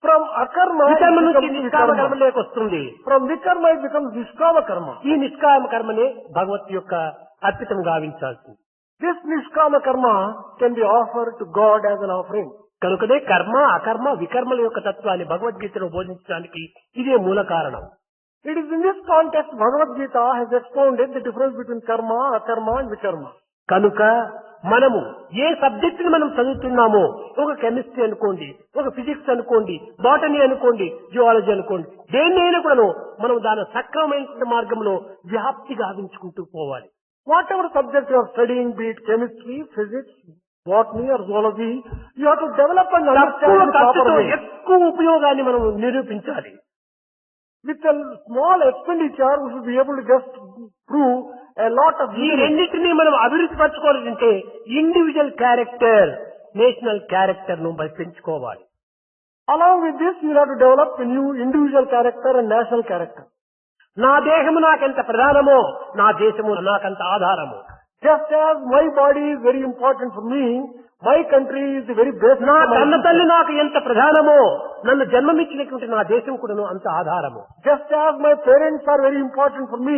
From akarma, వికర్మ it నుంచి becomes నిష్కామ కర్మ vikarma. లేకొస్తుంది. From vikarma, it becomes niskama karma. ఈ నిష్కామ కర్మనే భగవత్ యొక్క అర్పితం గావించాల్సింది. This niskama karma can be offered to God as an offering. కనుకనే కర్మ, అకర్మ, వికర్మల యొక్క తత్వాన్ని భగవద్గీతలో బోధించడానికి ఇదే మూల కారణం. It is in this context Bhagavad Gita has expounded the difference between karma, akarma and vikarma. కనుక మనము ఏ సబ్జెక్ట్ ని మనం చదువుతున్నామో, ఒక కెమిస్ట్రీ అనుకోండి, ఒక ఫిజిక్స్ అనుకోండి, బాటనీ అనుకోండి, జియాలజీ అనుకోండి, దేన్నైనా కూడా మనం దాని సక్రమమైన మార్గంలో వ్యాప్తి గావించుకుంటూ పోవాలి. Whatever subject you are studying, be it chemistry, physics, botany or zoology, you have to develop and తక్కువ understand the proper ఖర్చుతో way. ఎక్కువ ఉపయోగాన్ని మనం నిరూపించాలి. With a small expenditure, we should be able to just prove a lot of ఈ utility. రెండింటినీ మనం అభివృద్ధి పరచుకోవాలంటే individual character, national character ను పెంచుకోవాలి. Along with this, you have to develop a new individual character and national character. నా దేహము నాకెంత ప్రధానమో నా దేశము నాకంత ఆధారము. Just as my body is very important for me, my country is the very best. నా కన్న తల్లి నాకు ఎంత ప్రధానమో నన్ను జన్మమిచ్చినటువంటి నా దేశం కూడాను అంత ఆధారము. Just as my parents are very important for me,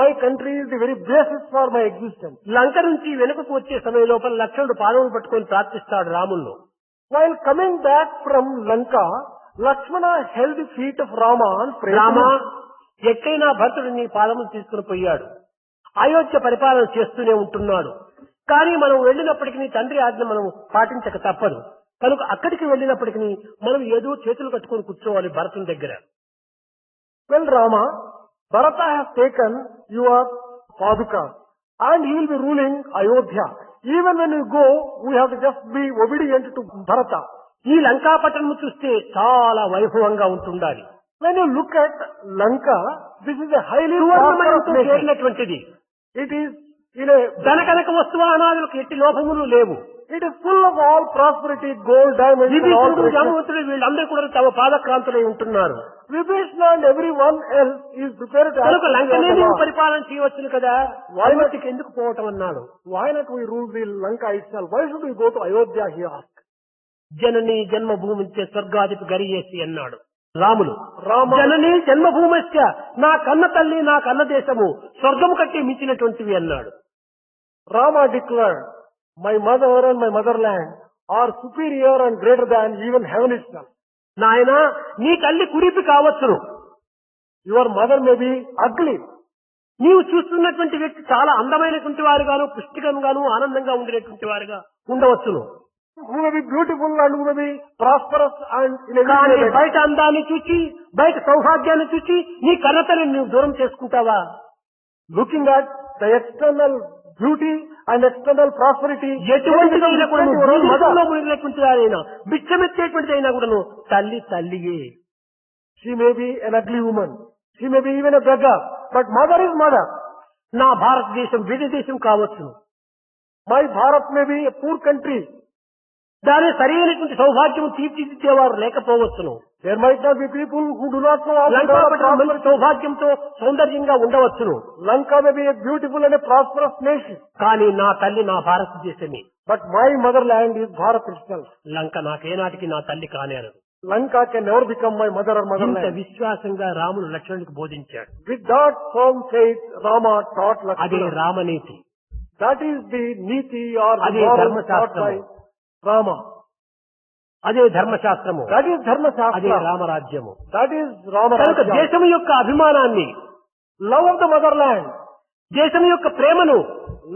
my country is the very basis for my existence. లంక నుంచి వెనుకకు వచ్చే సమయం లోపల లక్ష్మణుడు పాదములు పట్టుకొని ప్రార్థిస్తాడు రాములను. While coming back from Lanka, Lakshmana held the feet of Rama and prayed to Rama, him. ఎక్కడైనా భరతుడు నీ పాదములు తీసుకుని పోయాడు. అయోధ్య పరిపాలన చేస్తూనే ఉంటున్నాడు. కానీ మనం వెళ్ళినప్పటికీ నీ తండ్రి ఆజ్ఞ మనం పాటించక తప్పదు. కనుక అక్కడికి వెళ్ళినప్పటికీ మనం ఏదో చేతులు కట్టుకొని కూర్చోవాలి భరతుని దగ్గర. Well, Rama, Bharata has taken your Paduka and he will be ruling Ayodhya. Even when we go, we have to just be obedient to Bharata. ఈ లంకాపట్టణం చూస్తే చాలా వైభవంగా ఉంటుండాలి. When you look at Lanka, this is a highly సువర్ణమయంతో prosperous nation. చేరినటువంటిది. It is in a, ధనకనక వస్తువానాదులకు ఎట్టి లోపములు లేవు. it is full of all prosperity, gold, diamonds, and all విభీషణుడు precious. జామవంతుడు వీళ్ళందరూ కూడా తమ పాదక్రాంతులై ఉంటున్నారు. Vibhishana and everyone else is prepared to కనుక accept లంకనే the నీవు law. పరిపాలన చేయవచ్చును కదా, అయోధ్యకి ఎందుకు పోవటం అన్నాడు. Why not we rule the Lanka itself? Why should we go to Ayodhya, he asked. జననీ జన్మభూమించే స్వర్గాధిపి గరియేసి అన్నాడు రాములు. Rama, జననీ జన్మభూమస్య, నా కన్న తల్లి నా కన్న దేశము స్వర్గము కట్టి మించినటువంటివి అన్నాడు. Rama declared, my mother and my motherland are superior and greater than even heaven itself. నాయన నీ తల్లి కురిపి కావచ్చును, Your mother may be ugly. నీవు చూస్తున్నటువంటి వ్యక్తి చాలా అందమైనటువంటి వారుగాను పుష్టికంగాను ఆనందంగా ఉండేటువంటి వారుగా ఉండవచ్చును. Who may be beautiful and who may be prosperous and in కానీ every way. బయట అందాన్ని చూచి బయట సౌభాగ్యాన్ని చూచి నీ కన్నతల్లిని నువ్వు దూరం చేసుకుంటావా? Looking at the external beauty and external prosperity, ఎటువంటిదైనా కూడా your own మతంలో mother. మునిగినటువంటి వారైనా బిచ్చమెత్తేటువంటిది అయినా కూడాను తల్లి తల్లియే. She may be an ugly woman. She may be even a beggar. But mother is mother. నా భారతదేశం వేరే దేశం కావచ్చు, My Bharat may be a poor country. దాని సరైనటువంటి సౌభాగ్యం తీర్చిదిద్దేవారు లేకపోవచ్చును. There might not be people who do not know how to develop లంకాపట్టణం మంచి prosperity. సౌభాగ్యంతో సౌందర్యంగా ఉండవచ్చును. Lanka may be a beautiful and a prosperous nation. కానీ నా తల్లి నా భారతదేశమే. But my motherland is Bharat itself. లంక నాకేనాటికి నా తల్లి కానేరదు. Lanka can never become my mother or ఇంత motherland. విశ్వాసంగా రాముడు లక్ష్మణుడికి బోధించాడు. With that firm faith, Rama taught అదే Lakshmana. రామనీతి. That is the niti or the అదే moral taught ధర్మశాస్త్రము. by Rama. అదే ధర్మశాస్త్రము. That is Dharma అదే Shastra. రామరాజ్యము. That is Rama కనుక Rajya. దేశం యొక్క అభిమానాన్ని, Love of the motherland. దేశం యొక్క ప్రేమను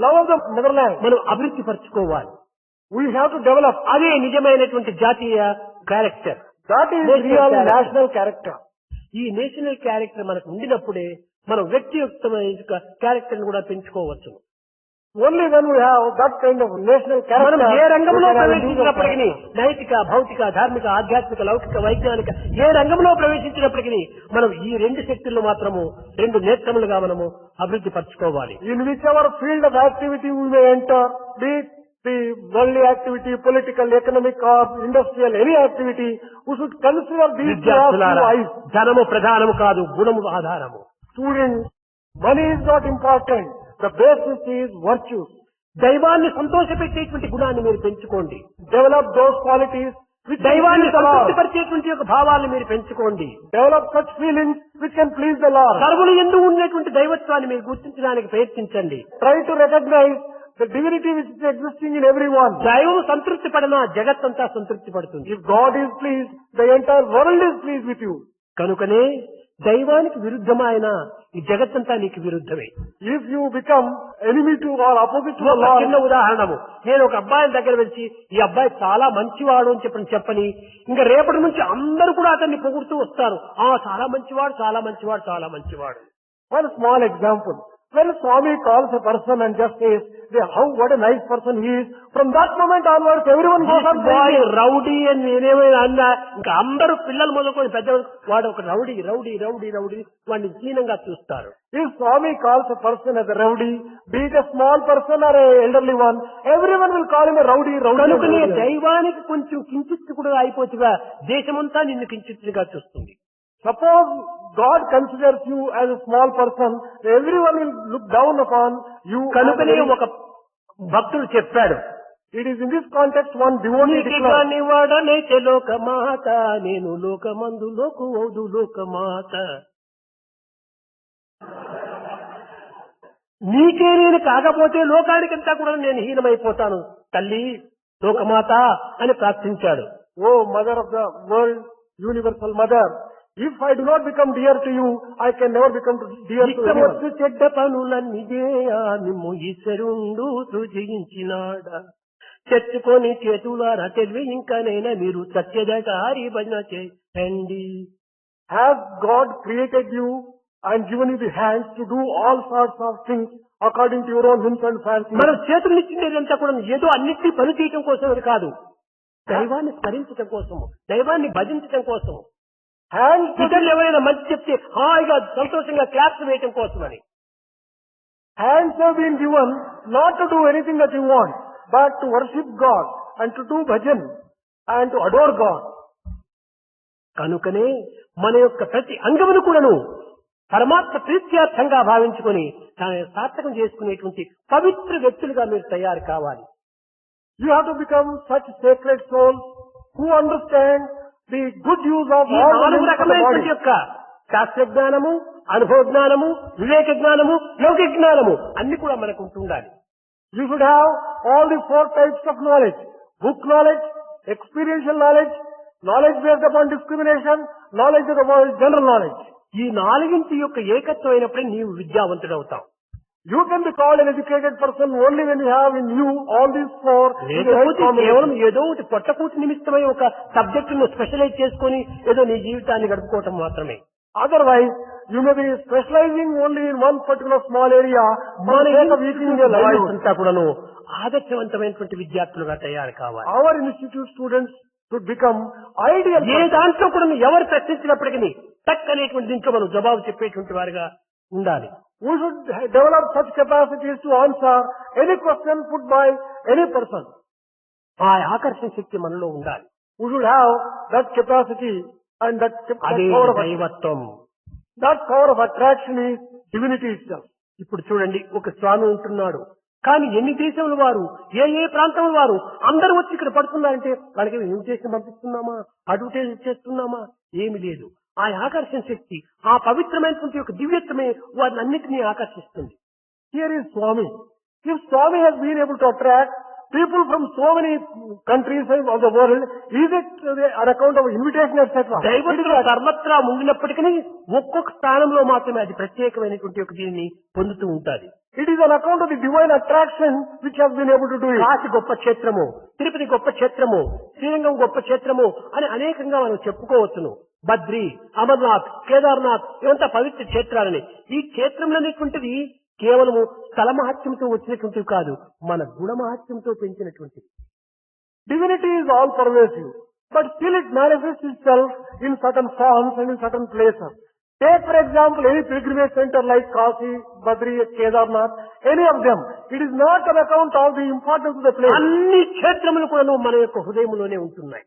Love of the motherland. మనం అభివృద్ధి పరచుకోవాలి. We have to develop. అదే నిజమైనటువంటి జాతీయ character. That is National real character. national character. ఈ నేషనల్ క్యారెక్టర్ మనకు ఉండినప్పుడే మనం వ్యక్తియుక్తమైన క్యారెక్టర్ కూడా పెంచుకోవచ్చు. Only when we have that kind of national character. మనం ఏ రంగంలో we can have ప్రవేశించినప్పటికీ, individual నైతిక భౌతిక ధార్మిక ఆధ్యాత్మిక లౌకిక వైజ్ఞానిక ఏ రంగంలో ప్రవేశించినప్పటికీ మనం ఈ రెండు శక్తులను మాత్రము రెండు నేత్రములుగా మనము అభివృద్ధి పరచుకోవాలి. character. In whichever field of activity we may enter, be it the worldly activity, political, economic or industrial, any activity, we should consider these two విద్యార్థులారా, eyes. ధనము ప్రధానము కాదు, గుణము ఆధారము. Students, money is not important. The basis is virtue. దైవాన్ని సంతోషపెట్టేటువంటి గుణాన్ని మీరు పెంచుకోండి. Develop those qualities which can దైవాన్ని please the Lord. సంతృప్తిపరిచేటువంటి యొక్క భావాలను మీరు పెంచుకోండి. Develop such feelings which can please the Lord. సర్వులు ఎందు ఉన్నటువంటి దైవత్వాన్ని మీరు గుర్తించడానికి ప్రయత్నించండి. Try to recognize the divinity which is existing in everyone. దైవం సంతృప్తి పడినా జగత్తంతా సంతృప్తి పడుతుంది. If God is pleased, the entire world is pleased with you. కనుకనే దైవానికి విరుద్ధమైన ఈ జగత్తంతా నీకు విరుద్ధమే. If you become enemy to or opposite to the ఒక చిన్న Lord, ఉదాహరణము, నేను ఒక అబ్బాయి దగ్గర వచ్చి ఈ అబ్బాయి చాలా మంచివాడు అని చెప్పని ఇంకా రేపటి నుంచి అందరూ కూడా అతన్ని పొగుడుతూ వస్తారు. చాలా మంచివాడు, చాలా మంచివాడు, చాలా మంచివాడు. one small example. When Swami calls a person and just says, what a nice person he is, from that moment onwards everyone goes on bye saying, rowdy అని నేనేమైనా అన్నా ఇంకా అందరూ పిల్లలు మొదలుకొని పెద్దవాళ్ళు వాడు ఒక రౌడీ రౌడీ రౌడీ రౌడీ వాడిని హీనంగా చూస్తారు. if Swami calls a person as a rowdy, be it a small person or a elderly one, everyone will call him a rowdy, rowdy. కనుకనే rowdy. దైవానికి కొంచెం కించిత్తు కూడా అయిపోతుగా దేశమంతా నిన్ను కించిత్తుగా చూస్తుంది. Suppose God considers you as a small person, everyone will look down upon you. కనుకనే ఒక భక్తుడు చెప్పాడు, It is in this context one devotee declared, నీవాడనైతే లోకమాత, నేను లోకమందు లోకు అవుదు లోకమాత. నీకే నేను కాకపోతే లోకానికంతా కూడా నేను హీనమైపోతాను తల్లి లోకమాత అని ప్రార్థించాడు. Oh mother of the world, universal mother, if I do not become dear to you, I can never become dear to ఇక్కవచ్చు anyone. చెడ్డ పనులన్నిదే నిమ్ము ఈశ్వరుండు సృజించినాడ, తెచ్చుకొని చేతులారా తెలివి ఇంకానైనా మీరు సత్యదట హరి భజన చేయండి. Has God created you and given you the hands to do all sorts of things according to your own whims and fancy? మనం చేతులు ఇచ్చినదంతా కూడా ఏదో అన్నిటినీ పని చేయటం కోసం కాదు, దైవాన్ని స్మరించటం కోసము, దైవాన్ని భజించటం కోసము. Hands to ఇతరులు ఎవరైనా మంచి చెప్తే హాయిగా సంతోషంగా క్లాప్స్ వేయటం కోసమని. Hands have been given not to do anything that you want, but to worship God and to do bhajan and to adore God. కనుకనే మన యొక్క ప్రతి అంగమును కూడాను పరమాత్మ ప్రీత్యార్థంగా భావించుకొని దాన్ని సార్థకం చేసుకునేటువంటి పవిత్ర వ్యక్తులుగా మీరు తయారు కావాలి. You have to become such sacred souls who understand the good use of ఈ all the 4 limbs of the రకమైనటువంటి body. యొక్క శాస్త్ర జ్ఞానము, అనుభవ జ్ఞానము, వివేక జ్ఞానము, లౌకిక జ్ఞానము అన్ని కూడా మనకు ఉంటుండాలి. You should have all the 4 types of knowledge: book knowledge, experiential knowledge, knowledge based upon discrimination, knowledge of the world, general knowledge. ఈ 4 యొక్క ఏకత్వం అయినప్పుడే నీవు విద్యావంతుడవుతావు. You can be called an educated person only when you have in you all these 4. లేకపోతే కేవలం ఏదో ఒకటి పొట్టకూటి నిమిత్తమై ఒక సబ్జెక్టును స్పెషలైజ్ చేసుకొని ఏదో నీ జీవితాన్ని గడుపుకోవటం మాత్రమే. Otherwise, you may be specializing only in one particular small area for the sake of eating your life. అంతా కూడాను ఆదర్శవంతమైనటువంటి విద్యార్థులుగా తయారు కావాలి. Our institute students should become ideal. ఏ దాంట్లో కూడా ఎవరు ప్రశ్నించినప్పటికీ తక్కనేటువంటి దీంట్లో మనం జవాబు చెప్పేటువంటి వారుగా ఉండాలి. We should develop such capacities to answer any question put by any person. ఆ ఆకర్షణ శక్తి మనలో ఉండాలి. We should have that capacity and that అదే power of దైవత్వం. that power of attraction is divinity itself. ఇప్పుడు చూడండి, ఒక స్వామి ఉంటున్నాడు, కానీ ఎన్ని దేశముల వారు, ఏ ఏ ప్రాంతముల వారు అందరూ వచ్చి ఇక్కడ పడుతున్నారంటే వాళ్ళకి ఇన్విటేషన్ పంపిస్తున్నామా, అడ్వర్టైజ్ చేస్తున్నామా? ఏమి లేదు. ఆ ఆకర్షణ శక్తి, ఆ పవిత్రమైనటువంటి ఒక దివ్యత్వమే వారిని అన్నిటినీ ఆకర్షిస్తుంది. Here is Swami. If Swami has been able to attract people from so many countries of the world, is it on account of invitation, etc.? దైవత్వం సర్వత్రా ఉండినప్పటికీ ఒక్కొక్క స్థానంలో మాత్రమే అది ప్రత్యేకమైనటువంటి ఒక దీనిని పొందుతూ ఉంటుంది. It is on account of the divine attraction which has been able to do it. Kashi గొప్ప క్షేత్రము, తిరుపతి గొప్ప క్షేత్రము, శ్రీరంగం గొప్ప క్షేత్రము అని అనేకంగా మనం చెప్పుకోవచ్చును. బద్రి, అమర్నాథ్, కేదార్నాథ్ ఇవంతా పవిత్ర క్షేత్రాలని. ఈ క్షేత్రంలోనేటువంటిది కేవలము స్థల మహత్యంతో వచ్చినటువంటివి కాదు, మన గుణ మహత్యంతో పెంచినటువంటివి. Divinity is all pervasive, but still it manifests itself in certain forms and in certain places. Take for example any pilgrimage center like Kashi, Badri, Kedarnath, any of them. It is not on account of the importance of the place. అన్ని క్షేత్రములు కూడా మన యొక్క హృదయంలోనే ఉంటున్నాయి.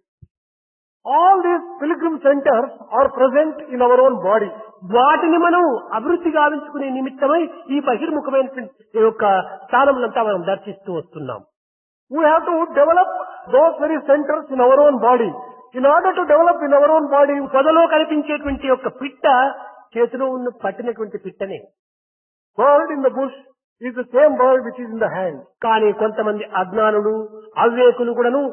All these pilgrim centers are present in our own body. వాటిని మనం అభివృద్ధి గావించుకునే నిమిత్తమై ఈ బహిర్ముఖమైనటువంటి యొక్క స్థానములంతా మనం దర్శిస్తూ వస్తున్నాం. We have to develop those very centers in our own body. In order to develop in our own body, పొదలో కనిపించేటువంటి యొక్క పిట్ట చేతిలో ఉన్న పట్టినటువంటి పిట్టనే. bird in the bush is the same bird which is in the hand. కానీ కొంతమంది అజ్ఞానులు, అవివేకులు కూడాను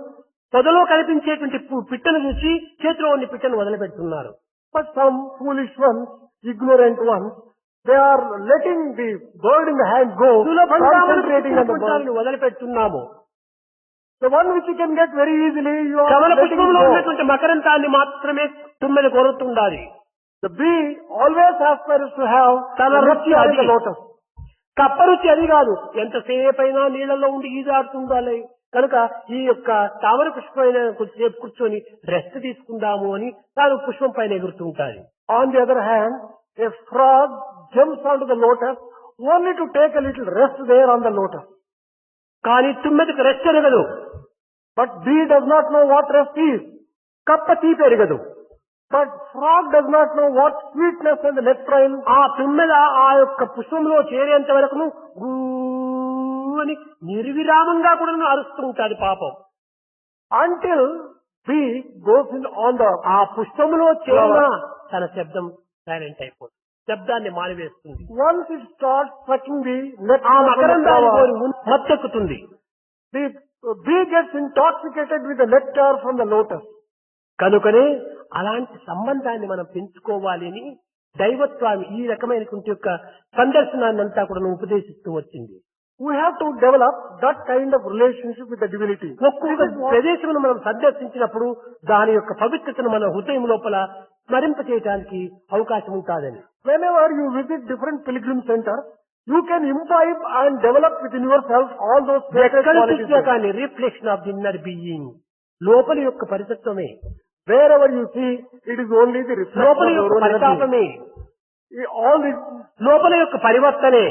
పొదలో కనిపించేటువంటి పిట్టను చూసి చేతిలో ఉన్న పిట్టను వదిలిపెడుతున్నారు. But some foolish ones, ignorant ones, they are letting the bird in the hand go, concentrating on the bird. వదిలిపెడుతున్నాము. The one which you can get very easily, you are Kamala letting it పుష్పంలో go. ఉన్నటువంటి మకరంతాన్ని మాత్రమే తుమ్మెద కొరుతుండాలి. The bee always aspires to have తన the రుచి nectar in అది. the lotus. కప్ప రుచి అది కాదు, ఎంతసేపైనా నీళ్లలో ఉండి ఈదాడుతుండాలి. కనుక ఈ యొక్క తామర పుష్పమైన కొద్దిసేపు కూర్చొని రెస్ట్ తీసుకుందాము అని తాను పుష్పం పైన ఎగురుతూ ఉంటాడు. On the other hand, a frog jumps onto the lotus only to take a little rest there on the lotus. కానీ తుమ్మెదకు rest ఎరగదు. But bee does not know what rest is. కప్ప తీపి ఎరగదు. But frog does not know what sweetness and the nectarine. ఆ తుమ్మెద ఆ యొక్క పుష్పంలో చేరేంత వరకును గూ అని నిర్విరామంగా కూడా అరుస్తూ ఉంటాడు పాపం. Until bee goes in on the ఆ పుష్పంలో చేరిన తన శబ్దం సైలెంట్ అయిపోతుంది, శబ్దాన్ని మానివేస్తుంది. once it starts sucking the ఆ nectar from the మకరందాన్ని flower, కోరి మత్తెక్కుతుంది. the bee gets intoxicated with the nectar from the lotus. కనుకనే అలాంటి సంబంధాన్ని మనం పెంచుకోవాలి అని దైవత్వాన్ని ఈ రకమైనటువంటి యొక్క సందర్శనాన్ని అంతా కూడా ఉపదేశిస్తూ వచ్చింది. We have to develop that kind of relationship with the divinity. ఒక్కొక్క ప్రదేశమును మనం సందర్శించినప్పుడు దాని యొక్క పవిత్రతను మన హృదయం లోపల స్మరింప చేయడానికి అవకాశం ఉంటాదని. Whenever you visit different pilgrim centers, you can imbibe and develop within yourself all those sacred ఎక్కడ qualities. చూసినా కానీ reflection of the inner being, లోపలి యొక్క పరితత్వమే, Wherever you see, it is only the reflection లోపలి of your యొక్క own energy. పరితాపమే, All the లోపల యొక్క పరివర్తనే,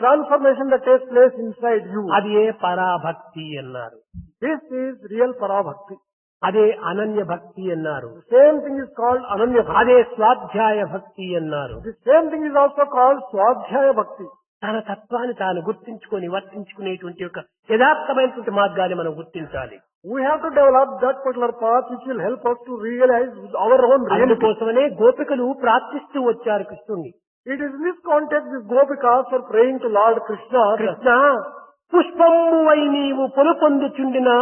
transformation that takes place inside you. అది ఏ పరాభక్తి అన్నారు. This is real parabhakti. అదే అనన్య భక్తి అన్నారు. Same thing is called ananya bhakti. అదే స్వాధ్యాయ భక్తి అన్నారు. The same thing is also called swadhyaya bhakti. తన తత్వాన్ని తాను గుర్తించుకొని వర్తించుకునేటువంటి యొక్క యథార్థమైనటువంటి మార్గాన్ని మనం గుర్తించాలి. We have to develop that particular path which will help us to realize our own reality. అందుకోసమనే గోపికలు ప్రార్థిస్తూ వచ్చారు కృష్ణుణ్ణి. It is in this context the Gopikas are praying to Lord Krishna. Krishna, పుష్పమువై నీవు పొలుపొందుచుండినా,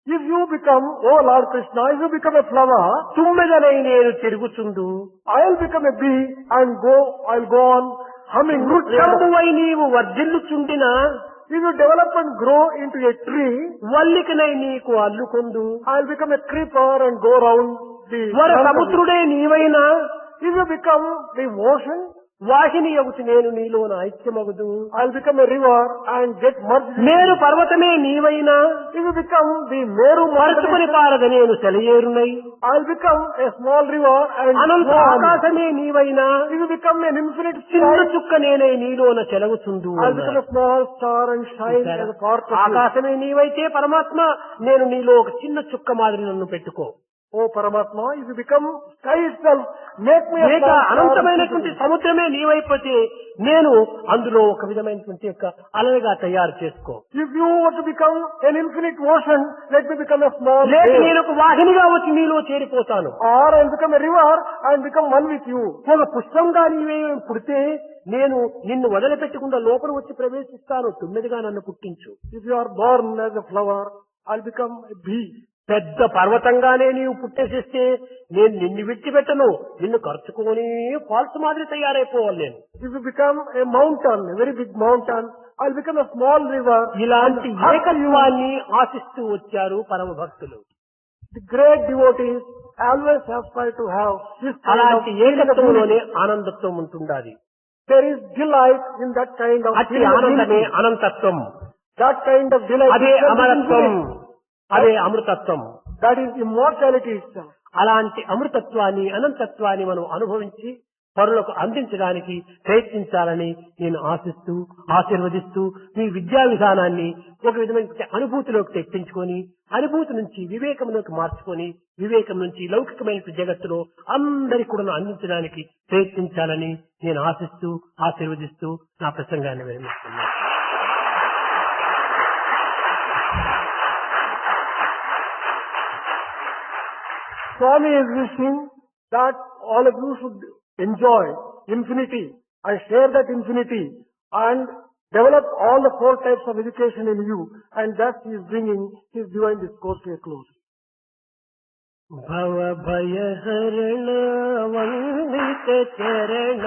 If you become, oh Lord Krishna, if you become a flower, తుమ్మెదనై నేను తిరుగుచుండు, I'll become a bee and I'll go on humming. వృక్షమువై నీవు వర్ధిల్లుచుండినా, If you develop and grow into a tree, వల్లికనై నీకు అల్లుకొందు, I'll become a creeper and go around the వర సముద్రుడే నీవైనా, If you become the ocean, వాహిని యగుచు నేను నీలోన ఐక్యమగుదు, I'll become a river and get merged. Meru పర్వతమే నీవైనా, If you become the Meru పరచుకొని mountain, పారద నేను సెలయేరునై, I'll become a small river and Anantha go on. Aakasame నీవైనా, If you become an infinite చిన్న star, చుక్క నేనై నీలోన చెలగుచుండు I'll become a small star and shine as a part of you. ఆకాశమే నీవైతే పరమాత్మ, నేను నీలో ఒక చిన్న చుక్క మాదిరి నన్ను పెట్టుకో. Oh Paramatma, if you become sky itself, make me a లేక small star. అనంతమైనటువంటి సముద్రమే నీవైపోతే నేను అందులో ఒక విధమైనటువంటి యొక్క అలలుగా తయారు చేసుకో. If you were to become an infinite ocean, let me become a small లేక wave. నేను ఒక వాహినిగా వచ్చి నీలో చేరిపోతాను. Or I'll become a river and become one with you. ఒక పుష్పంగా నీవే పుడితే నేను నిన్ను వదిలిపెట్టకుండా లోపల వచ్చి ప్రవేశిస్తాను. తుమ్మెదిగా నన్ను పుట్టించు. If you are born as a flower, I'll become a bee. పెద్ద పర్వతంగానే నీవు పుట్టేసేస్తే నేను నిన్ను విడిచిపెట్టను, నిన్ను ఖర్చుకొని ఫాల్స్ మాదిరి తయారైపోవాలి నేను. If you become a mountain, a very big mountain, I'll become a small river. ఇలాంటి ఏకత్వాన్ని ఆశిస్తూ వచ్చారు పరమ భక్తులు. The great devotees always aspire to have this kind of అలాంటి ఏకత్వంలోనే ఆనందత్వం ఉంటుండాలి. There is delight in that kind of అతి ఆనందమే అనంతత్వం, that kind of delight. అదే itself is అమరత్వం, infinite. అదే అమృతత్వం. That is immortality itself. అలాంటి అమృతత్వాన్ని అనంతత్వాన్ని మనం అనుభవించి పరులకు అందించడానికి ప్రయత్నించాలని నేను ఆశిస్తూ ఆశీర్వదిస్తూ మీ విద్యా విధానాన్ని ఒక విధమైన అనుభూతిలోకి తెప్పించుకొని, అనుభూతి నుంచి వివేకంలోకి మార్చుకొని, వివేకం నుంచి లౌకికమైన జగత్తులో అందరి కూడా అందించడానికి ప్రయత్నించాలని నేను ఆశిస్తూ ఆశీర్వదిస్తూ నా ప్రసంగాన్ని విరమిస్తున్నాను. Swami is wishing that all of you should enjoy infinity and share that infinity and develop all the four types of education in you, and thus he is bringing his divine discourse to a close. భవ భయ హరణ వందిత చరణ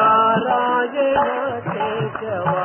నారాయణ కేశవ